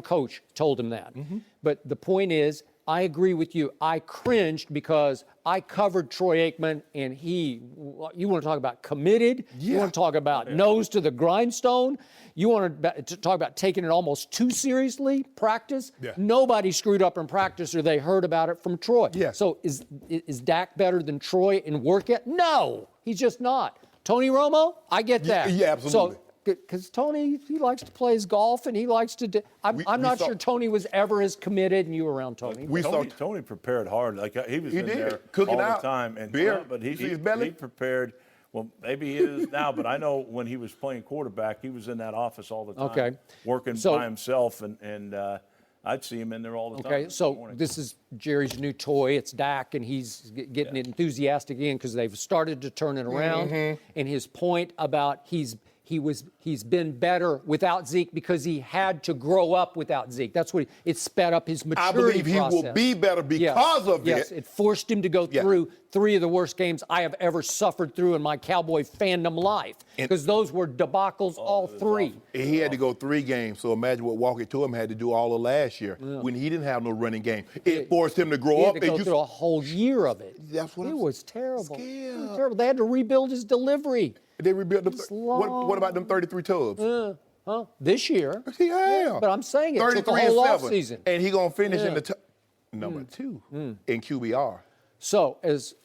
coach told him that. But the point is, I agree with you. I cringed because I covered Troy Aikman, and you want to talk about committed? Yeah. You want to talk about nose to the grindstone? You want to talk about taking it almost too seriously? Practice? Yeah. Nobody screwed up in practice, or they heard about it from Troy. Yeah. So is Dak better than Troy in work ethic? No, he's just not. Tony Romo, I get that. Yeah, absolutely. So, because Tony, he likes to play his golf, and he likes to. I'm not sure Tony was ever as committed, and you were around Tony. Tony prepared hard. Like he was in there cooking all out the time, and beer. But he prepared. Well, maybe he is now, but I know when he was playing quarterback, he was in that office all the time, working by himself, and I'd see him in there all the time. Okay, so this is Jerry's new toy. It's Dak, and he's getting enthusiastic again because they've started to turn it around. And his point about he's been better without Zeke because he had to grow up without Zeke. That's what it sped up his maturity process. I believe he will be better because of it. Yes, it forced him to go through 3 of the worst games I have ever suffered through in my Cowboy fandom life, because those were debacles, all 3. And he had to go 3 games, so imagine what Walker to him had to do all of last year when he didn't have no running game. It forced him to grow up. He had to go through a whole year of it. That's what it was terrible. It was terrible. They had to rebuild his delivery. They rebuilt them. What about them 33 tubs? This year. Yeah. But I'm saying it took a whole offseason. And he's going to finish in the number 2 in QBR. So, as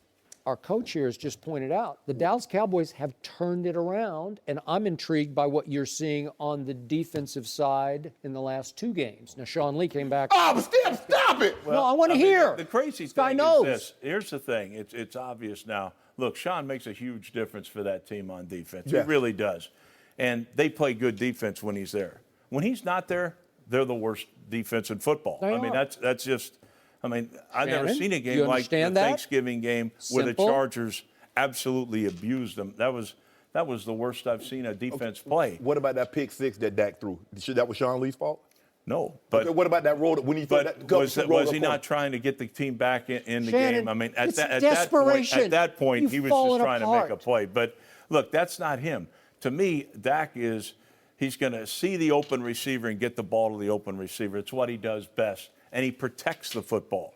our coach here has just pointed out, the Dallas Cowboys have turned it around, and I'm intrigued by what you're seeing on the defensive side in the last 2 games. Now, Sean Lee came back. Oh, stop it! Well, no, I want to hear. The crazy thing is this. Here's the thing. It's obvious now. Look, Sean makes a huge difference for that team on defense. He really does. And they play good defense when he's there. When he's not there, they're the worst defense in football. That's just – I've never seen a game like the Thanksgiving game where the Chargers absolutely abused them. That was the worst I've seen a defense play. What about that pick 6 that Dak threw? That was Sean Lee's fault? No, but what about that roll when he threw that? Was he not trying to get the team back in the Shannon, game? at that point, he was just trying to make a play. But look, that's not him. To me, Dak he's going to see the open receiver and get the ball to the open receiver. It's what he does best, and he protects the football.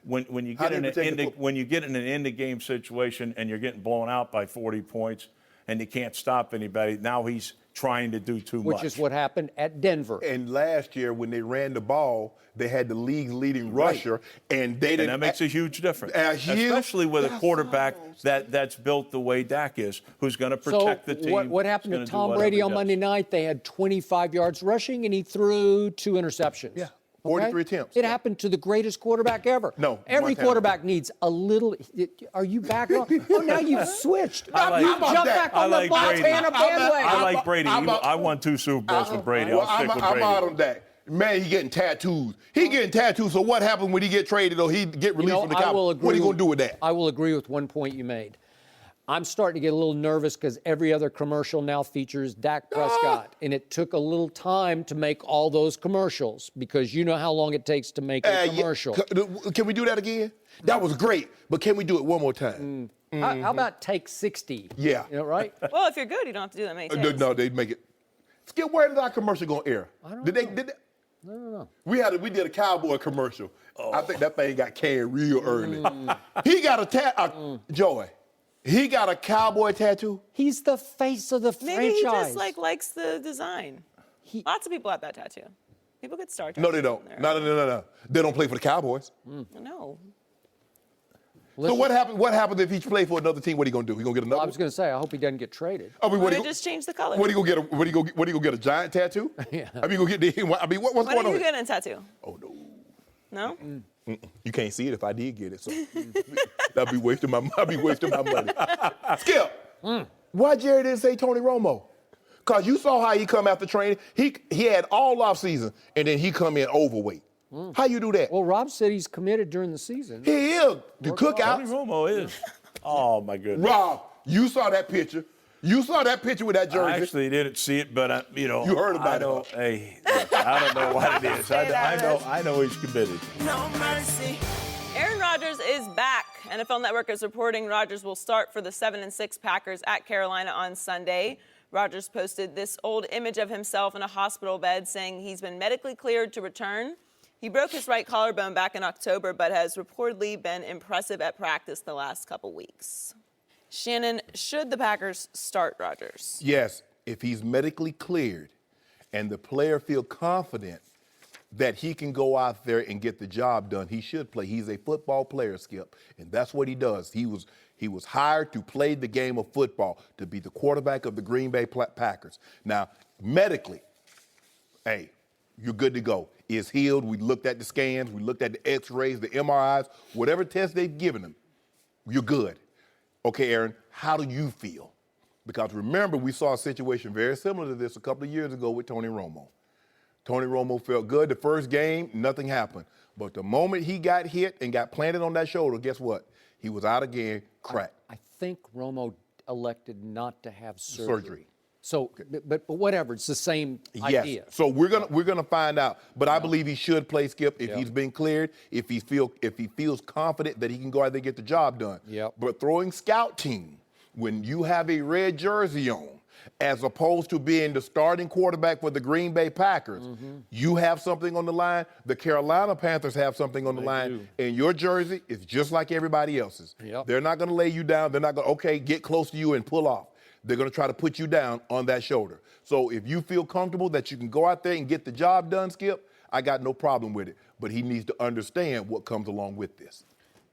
When you get in an end-of-game situation and you're getting blown out by 40 points and you can't stop anybody, now he's trying to do too much. Which is what happened at Denver. And last year, when they ran the ball, they had the league's leading rusher, and they didn't. And that makes a huge difference, especially with a quarterback that's built the way Dak is, who's going to protect the team. What happened to Tom Brady on Monday night? They had 25 yards rushing, and he threw 2 interceptions. Yeah. 43 attempts. It happened to the greatest quarterback ever. No. Every quarterback needs a little. Are you back on? Oh, now you've switched. You jumped back on the Montana bandwagon. I like Brady. I won 2 Super Bowls with Brady. I'll stick with Brady. I'm out on that. Man, he getting tattoos. So what happens when he get traded or he get released from the Cowboys? What are you going to do with that? I will agree with one point you made. I'm starting to get a little nervous because every other commercial now features Dak Prescott. And it took a little time to make all those commercials because you know how long it takes to make a commercial. Can we do that again? That was great, but can we do it one more time? How about take 60? Yeah. You know, right? Well, if you're good, you don't have to do that many takes. No, they make it. Skip, where did our commercial go air? I don't know. I don't know. We did a Cowboy commercial. I think that thing got canned real early. He got Joy. He got a Cowboy tattoo? He's the face of the franchise. Maybe he just likes the design. Lots of people have that tattoo. People get star tattoos. No, they don't. No. They don't play for the Cowboys. No. So what happens if he plays for another team? What are you going to do? He going to get another? I was going to say, I hope he doesn't get traded. Just change the color. What are you going to get? What are you going to get? A giant tattoo? Yeah. What's going on? When are you getting a tattoo? Oh no. No? You can't see it if I did get it, so I'd be wasting my money. Skip, why Jerry didn't say Tony Romo? Because you saw how he come after training. He had all off season, and then he come in overweight. How you do that? Well, Rob said he's committed during the season. He is. The cookout. Tony Romo is. Oh, my goodness. Rob, You saw that picture. You saw that picture with that jersey. I actually didn't see it, but you heard about it. Hey, I don't know what it is. I know he's committed. No mercy. Aaron Rodgers is back. NFL Network is reporting Rodgers will start for the 7-6 Packers at Carolina on Sunday. Rodgers posted this old image of himself in a hospital bed saying he's been medically cleared to return. He broke his right collarbone back in October, but has reportedly been impressive at practice the last couple weeks. Shannon, should the Packers start Rodgers? Yes, if he's medically cleared and the player feel confident that he can go out there and get the job done, he should play. He's a football player, Skip, and that's what he does. He was hired to play the game of football, to be the quarterback of the Green Bay Packers. Now, medically, hey, you're good to go. Is healed. We looked at the scans. We looked at the x-rays, the MRIs, whatever test they've given him, you're good. Okay, Aaron, how do you feel? Because remember, we saw a situation very similar to this a couple of years ago with Tony Romo. Tony Romo felt good the first game, nothing happened. But the moment he got hit and got planted on that shoulder, guess what? He was out again, cracked. I think Romo elected not to have surgery. So, Okay. but whatever, it's the same Yes. idea. So we're gonna find out. But I believe he should play, Skip, if he's been cleared, if he feels confident that he can go out there and get the job done. Yep. But throwing scout team, when you have a red jersey on, as opposed to being the starting quarterback for the Green Bay Packers, you have something on the line. The Carolina Panthers have something on the line. And your jersey is just like everybody else's. Yep. They're not going to lay you down. They're not going to, okay, get close to you and pull off. They're going to try to put you down on that shoulder. So if you feel comfortable that you can go out there and get the job done, Skip, I got no problem with it. But he needs to understand what comes along with this.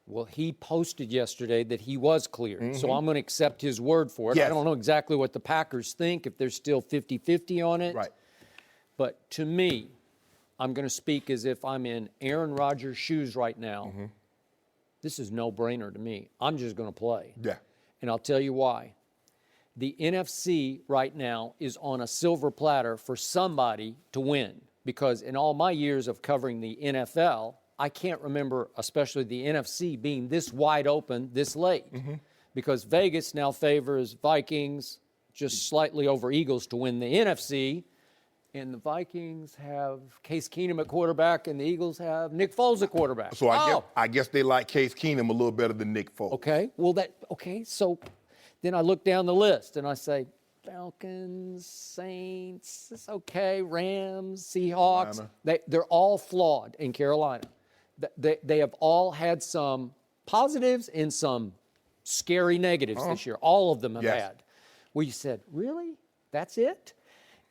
Well, he posted yesterday that he was cleared, so I'm going to accept his word for it. Yes. I don't know exactly what the Packers think, if they're still 50-50 on it. Right. But to me, I'm going to speak as if I'm in Aaron Rodgers' shoes right now. This is no-brainer to me. I'm just going to play. Yeah. And I'll tell you why. The NFC right now is on a silver platter for somebody to win, because in all my years of covering the NFL, I can't remember, especially the NFC, being this wide open this late, because Vegas now favors Vikings just slightly over Eagles to win the NFC, and the Vikings have Case Keenum at quarterback, and the Eagles have Nick Foles at quarterback. So I guess they like Case Keenum a little better than Nick Foles. So then I look down the list and I say, Falcons, Saints, it's okay, Rams, Seahawks. They're all flawed in Carolina. They have all had some positives and some scary negatives this year. All of them have had. Where you said, really? That's it?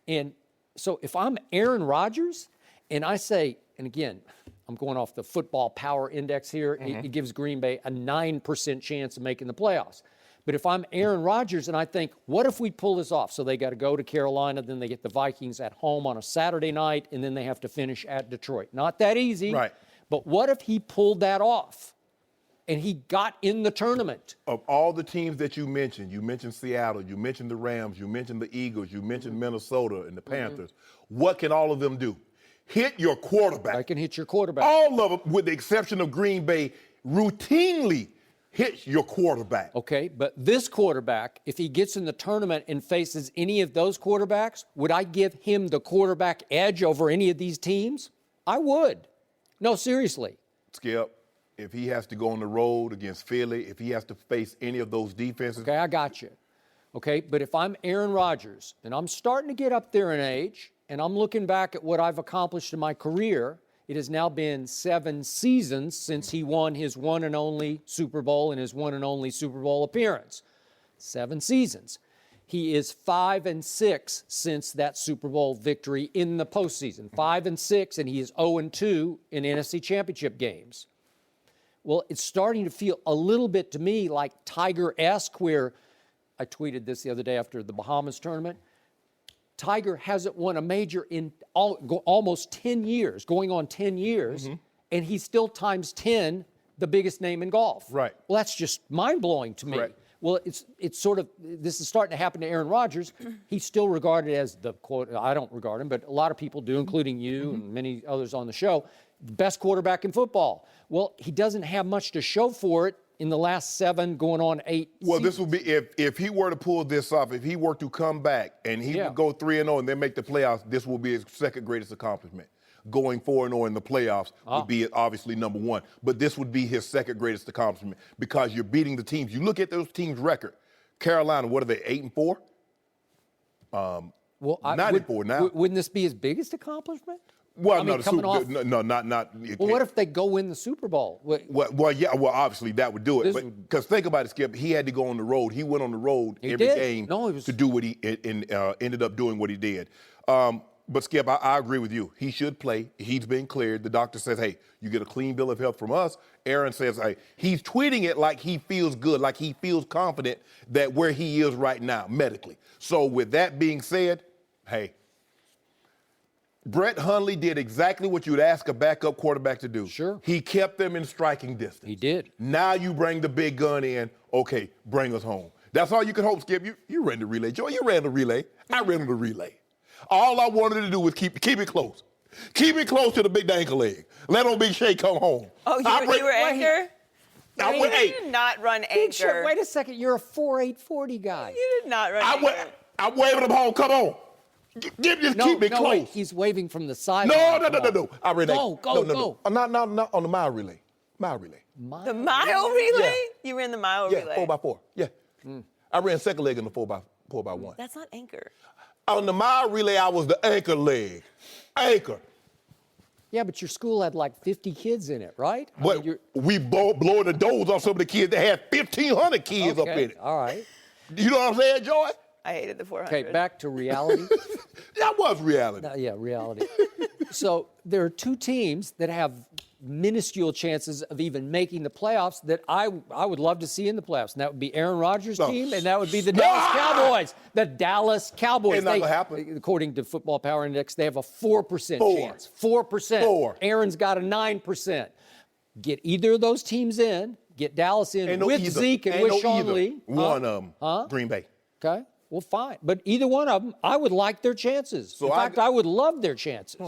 And so if I'm Aaron Rodgers and I say, and again, I'm going off the football power index here, it gives Green Bay a 9% chance of making the playoffs. But if I'm Aaron Rodgers and I think, what if we pull this off? So they got to go to Carolina, then they get the Vikings at home on a Saturday night, and then they have to finish at Detroit. Not that easy. Right. But what if he pulled that off and he got in the tournament? Of all the teams that you mentioned Seattle, you mentioned the Rams, you mentioned the Eagles, you mentioned Minnesota and the Panthers. What can all of them do? Hit your quarterback. I can hit your quarterback. All of them, with the exception of Green Bay, routinely hit your quarterback. Okay, but this quarterback, if he gets in the tournament and faces any of those quarterbacks, would I give him the quarterback edge over any of these teams? I would. No, seriously. Skip, if he has to go on the road against Philly, if he has to face any of those defenses. Okay, I got you. Okay, but if I'm Aaron Rodgers and I'm starting to get up there in age and I'm looking back at what I've accomplished in my career, it has now been 7 seasons since he won his one and only Super Bowl and his one and only Super Bowl appearance. 7 seasons. He is 5-6 since that Super Bowl victory in the postseason. 5-6, and he is 0-2 in NFC Championship games. Well, it's starting to feel a little bit to me like Tiger-esque, where I tweeted this the other day after the Bahamas tournament. Tiger hasn't won a major in almost 10 years, going on 10 years, and he's still times 10 the biggest name in golf. Right. Well, that's just mind-blowing to me. Correct. Well, it's sort of, this is starting to happen to Aaron Rodgers. He's still regarded as the, quote, I don't regard him, but a lot of people do, including you and many others on the show, best quarterback in football. Well, he doesn't have much to show for it in the last 7 going on 8 Well, seasons. this would be if he were to pull this off, if he were to come back and he would go 3-0 and then make the playoffs, this will be his second greatest accomplishment. Going 4-0 in the playoffs would be obviously number 1, but this would be his second greatest accomplishment because you're beating the teams. You look at those teams' record. Carolina, what are they? 8-4. Well, 9-4 now. Wouldn't this be his biggest accomplishment? Well, I mean, coming off. No, not. Well, what if they go win the Super Bowl? Well, yeah. Well, obviously that would do it. Because think about it, Skip. He had to go on the road. He went on the road every game to do what he ended up doing what he did. But Skip, I agree with you. He should play. He's been cleared. The doctor says, "Hey, you get a clean bill of health from us." Aaron says, "Hey," he's tweeting it like he feels good, like he feels confident that where he is right now medically. So with that being said, hey. Brett Hundley did exactly what you'd ask a backup quarterback to do. Sure. He kept them in striking distance. He did. Now you bring the big gun in. Okay, bring us home. That's all you can hope, Skip. You ran the relay. Joe, you ran the relay. I ran the relay. All I wanted to do was keep it close. Keep it close to the big ankle leg. Let old Big Shay come home. Oh, you were anchor? You did not run anchor. Wait a second. You're a 4.8 40 guy. You did not run anchor. I'm waving him home. Come on. Just keep it close. Wait. He's waving from the sideline. No. I ran Go. Not on the mile relay. Mile relay. The mile relay? Yeah. You ran the mile relay? 4x4. Yeah. I ran second leg in the 4x1. That's not anchor. On the mile relay, I was the anchor leg. Anchor. Yeah, but your school had like 50 kids in it, right? But we blowing the doors on some of the kids that had 1,500 kids up in it. All right. You know what I'm saying, Joy? I hated the 400. Okay, back to reality. That was reality. Reality. So there are 2 teams that have minuscule chances of even making the playoffs that I would love to see in the playoffs. And that would be Aaron Rodgers' team, and that would be the Dallas Cowboys. The Dallas Cowboys. It's not going to happen. According to Football Power Index, they have a 4% chance. 4%. 4. Aaron's got a 9%. Get either of those teams in, get Dallas in with Zeke and with Sean Lee. One of them, Green Bay. Okay. Well, fine. But either one of them, I would like their chances. In fact, I would love their chances.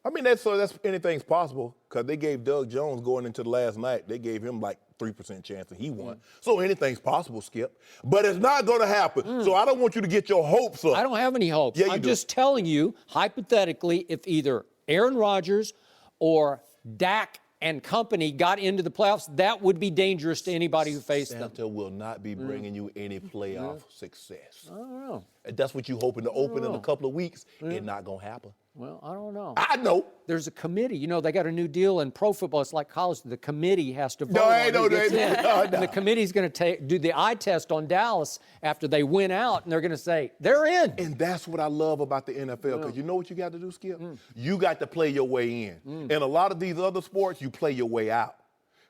I mean, that's anything's possible because they gave Doug Jones going into the last night, they gave him like 3% chance and he won. So anything's possible, Skip. But it's not going to happen. So I don't want you to get your hopes up. I don't have any hopes. Yeah, I'm just telling you, hypothetically, if either Aaron Rodgers or Dak and company got into the playoffs, that would be dangerous to anybody who faced them. Santa will not be bringing you any playoff success. I don't know. And that's what you're hoping to open in a couple of weeks. It's not going to happen. Well, I don't know. I know. There's a committee. You know, they got a new deal in pro football. It's like college. The committee has to vote And the committee's going to do the eye test on Dallas after they win out, and they're going to say, they're in. And that's what I love about the NFL, because you know what you got to do, Skip? You got to play your way in. In a lot of these other sports, you play your way out.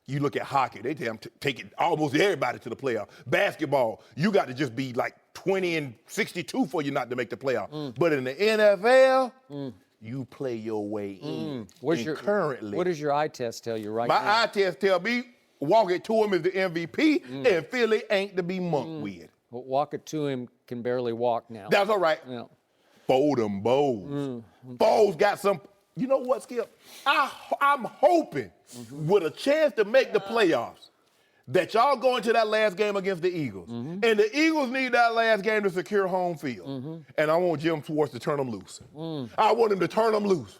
You look at hockey, they take almost everybody to the playoff. Basketball, you got to just be like 20 and 62 for you not to make the playoff. But in the NFL, you play your way in. Currently, what does your eye test tell you right now? My eye test tell me Walk It To Him is the MVP, and Philly ain't to be monked with. Well, Walk It To Him can barely walk now. That's all right. Yeah. Fold them Bowls. Bowls got some. You know what, Skip? I'm hoping with a chance to make the playoffs that y'all go into that last game against the Eagles. And the Eagles need that last game to secure home field. And I want Jim Schwartz to turn them loose. I want him to turn them loose.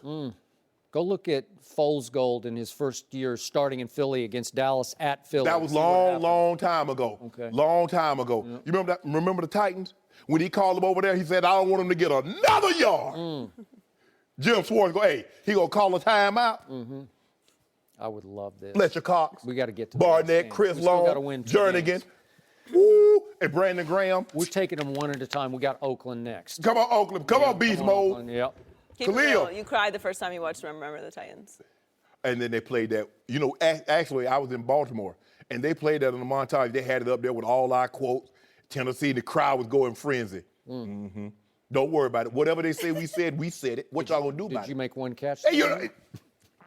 Go look at Foles' gold in his first year starting in Philly against Dallas at Philly. That was long time ago. Okay. Long time ago. You remember that? Remember the Titans? When he called them over there, he said, I don't want him to get another yard. Jim Schwartz he gonna call a timeout. I would love this. Fletcher Cox. We got to get to Barnett, Chris Long, Jernigan, and Brandon Graham. We're taking them one at a time. We got Oakland next. Come on, Oakland. Come on, Beast Mode. Oakland, yep. Khalil, you cried the first time you watched Remember the Titans. And then they played that. You know, actually, I was in Baltimore, and they played that in the montage. They had it up there with all our quotes. Tennessee, the crowd was going frenzy. Don't worry about it. Whatever they say, we said it. What y'all gonna do about it? Did you make one catch? Hey,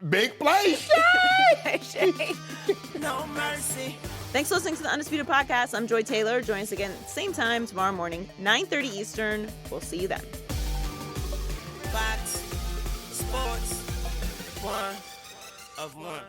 big play, Shay. No mercy. Thanks for listening to the Undisputed Podcast. I'm Joy Taylor. Join us again same time tomorrow morning, 9:30 Eastern. We'll see you then. Fox Sports 1 of 1.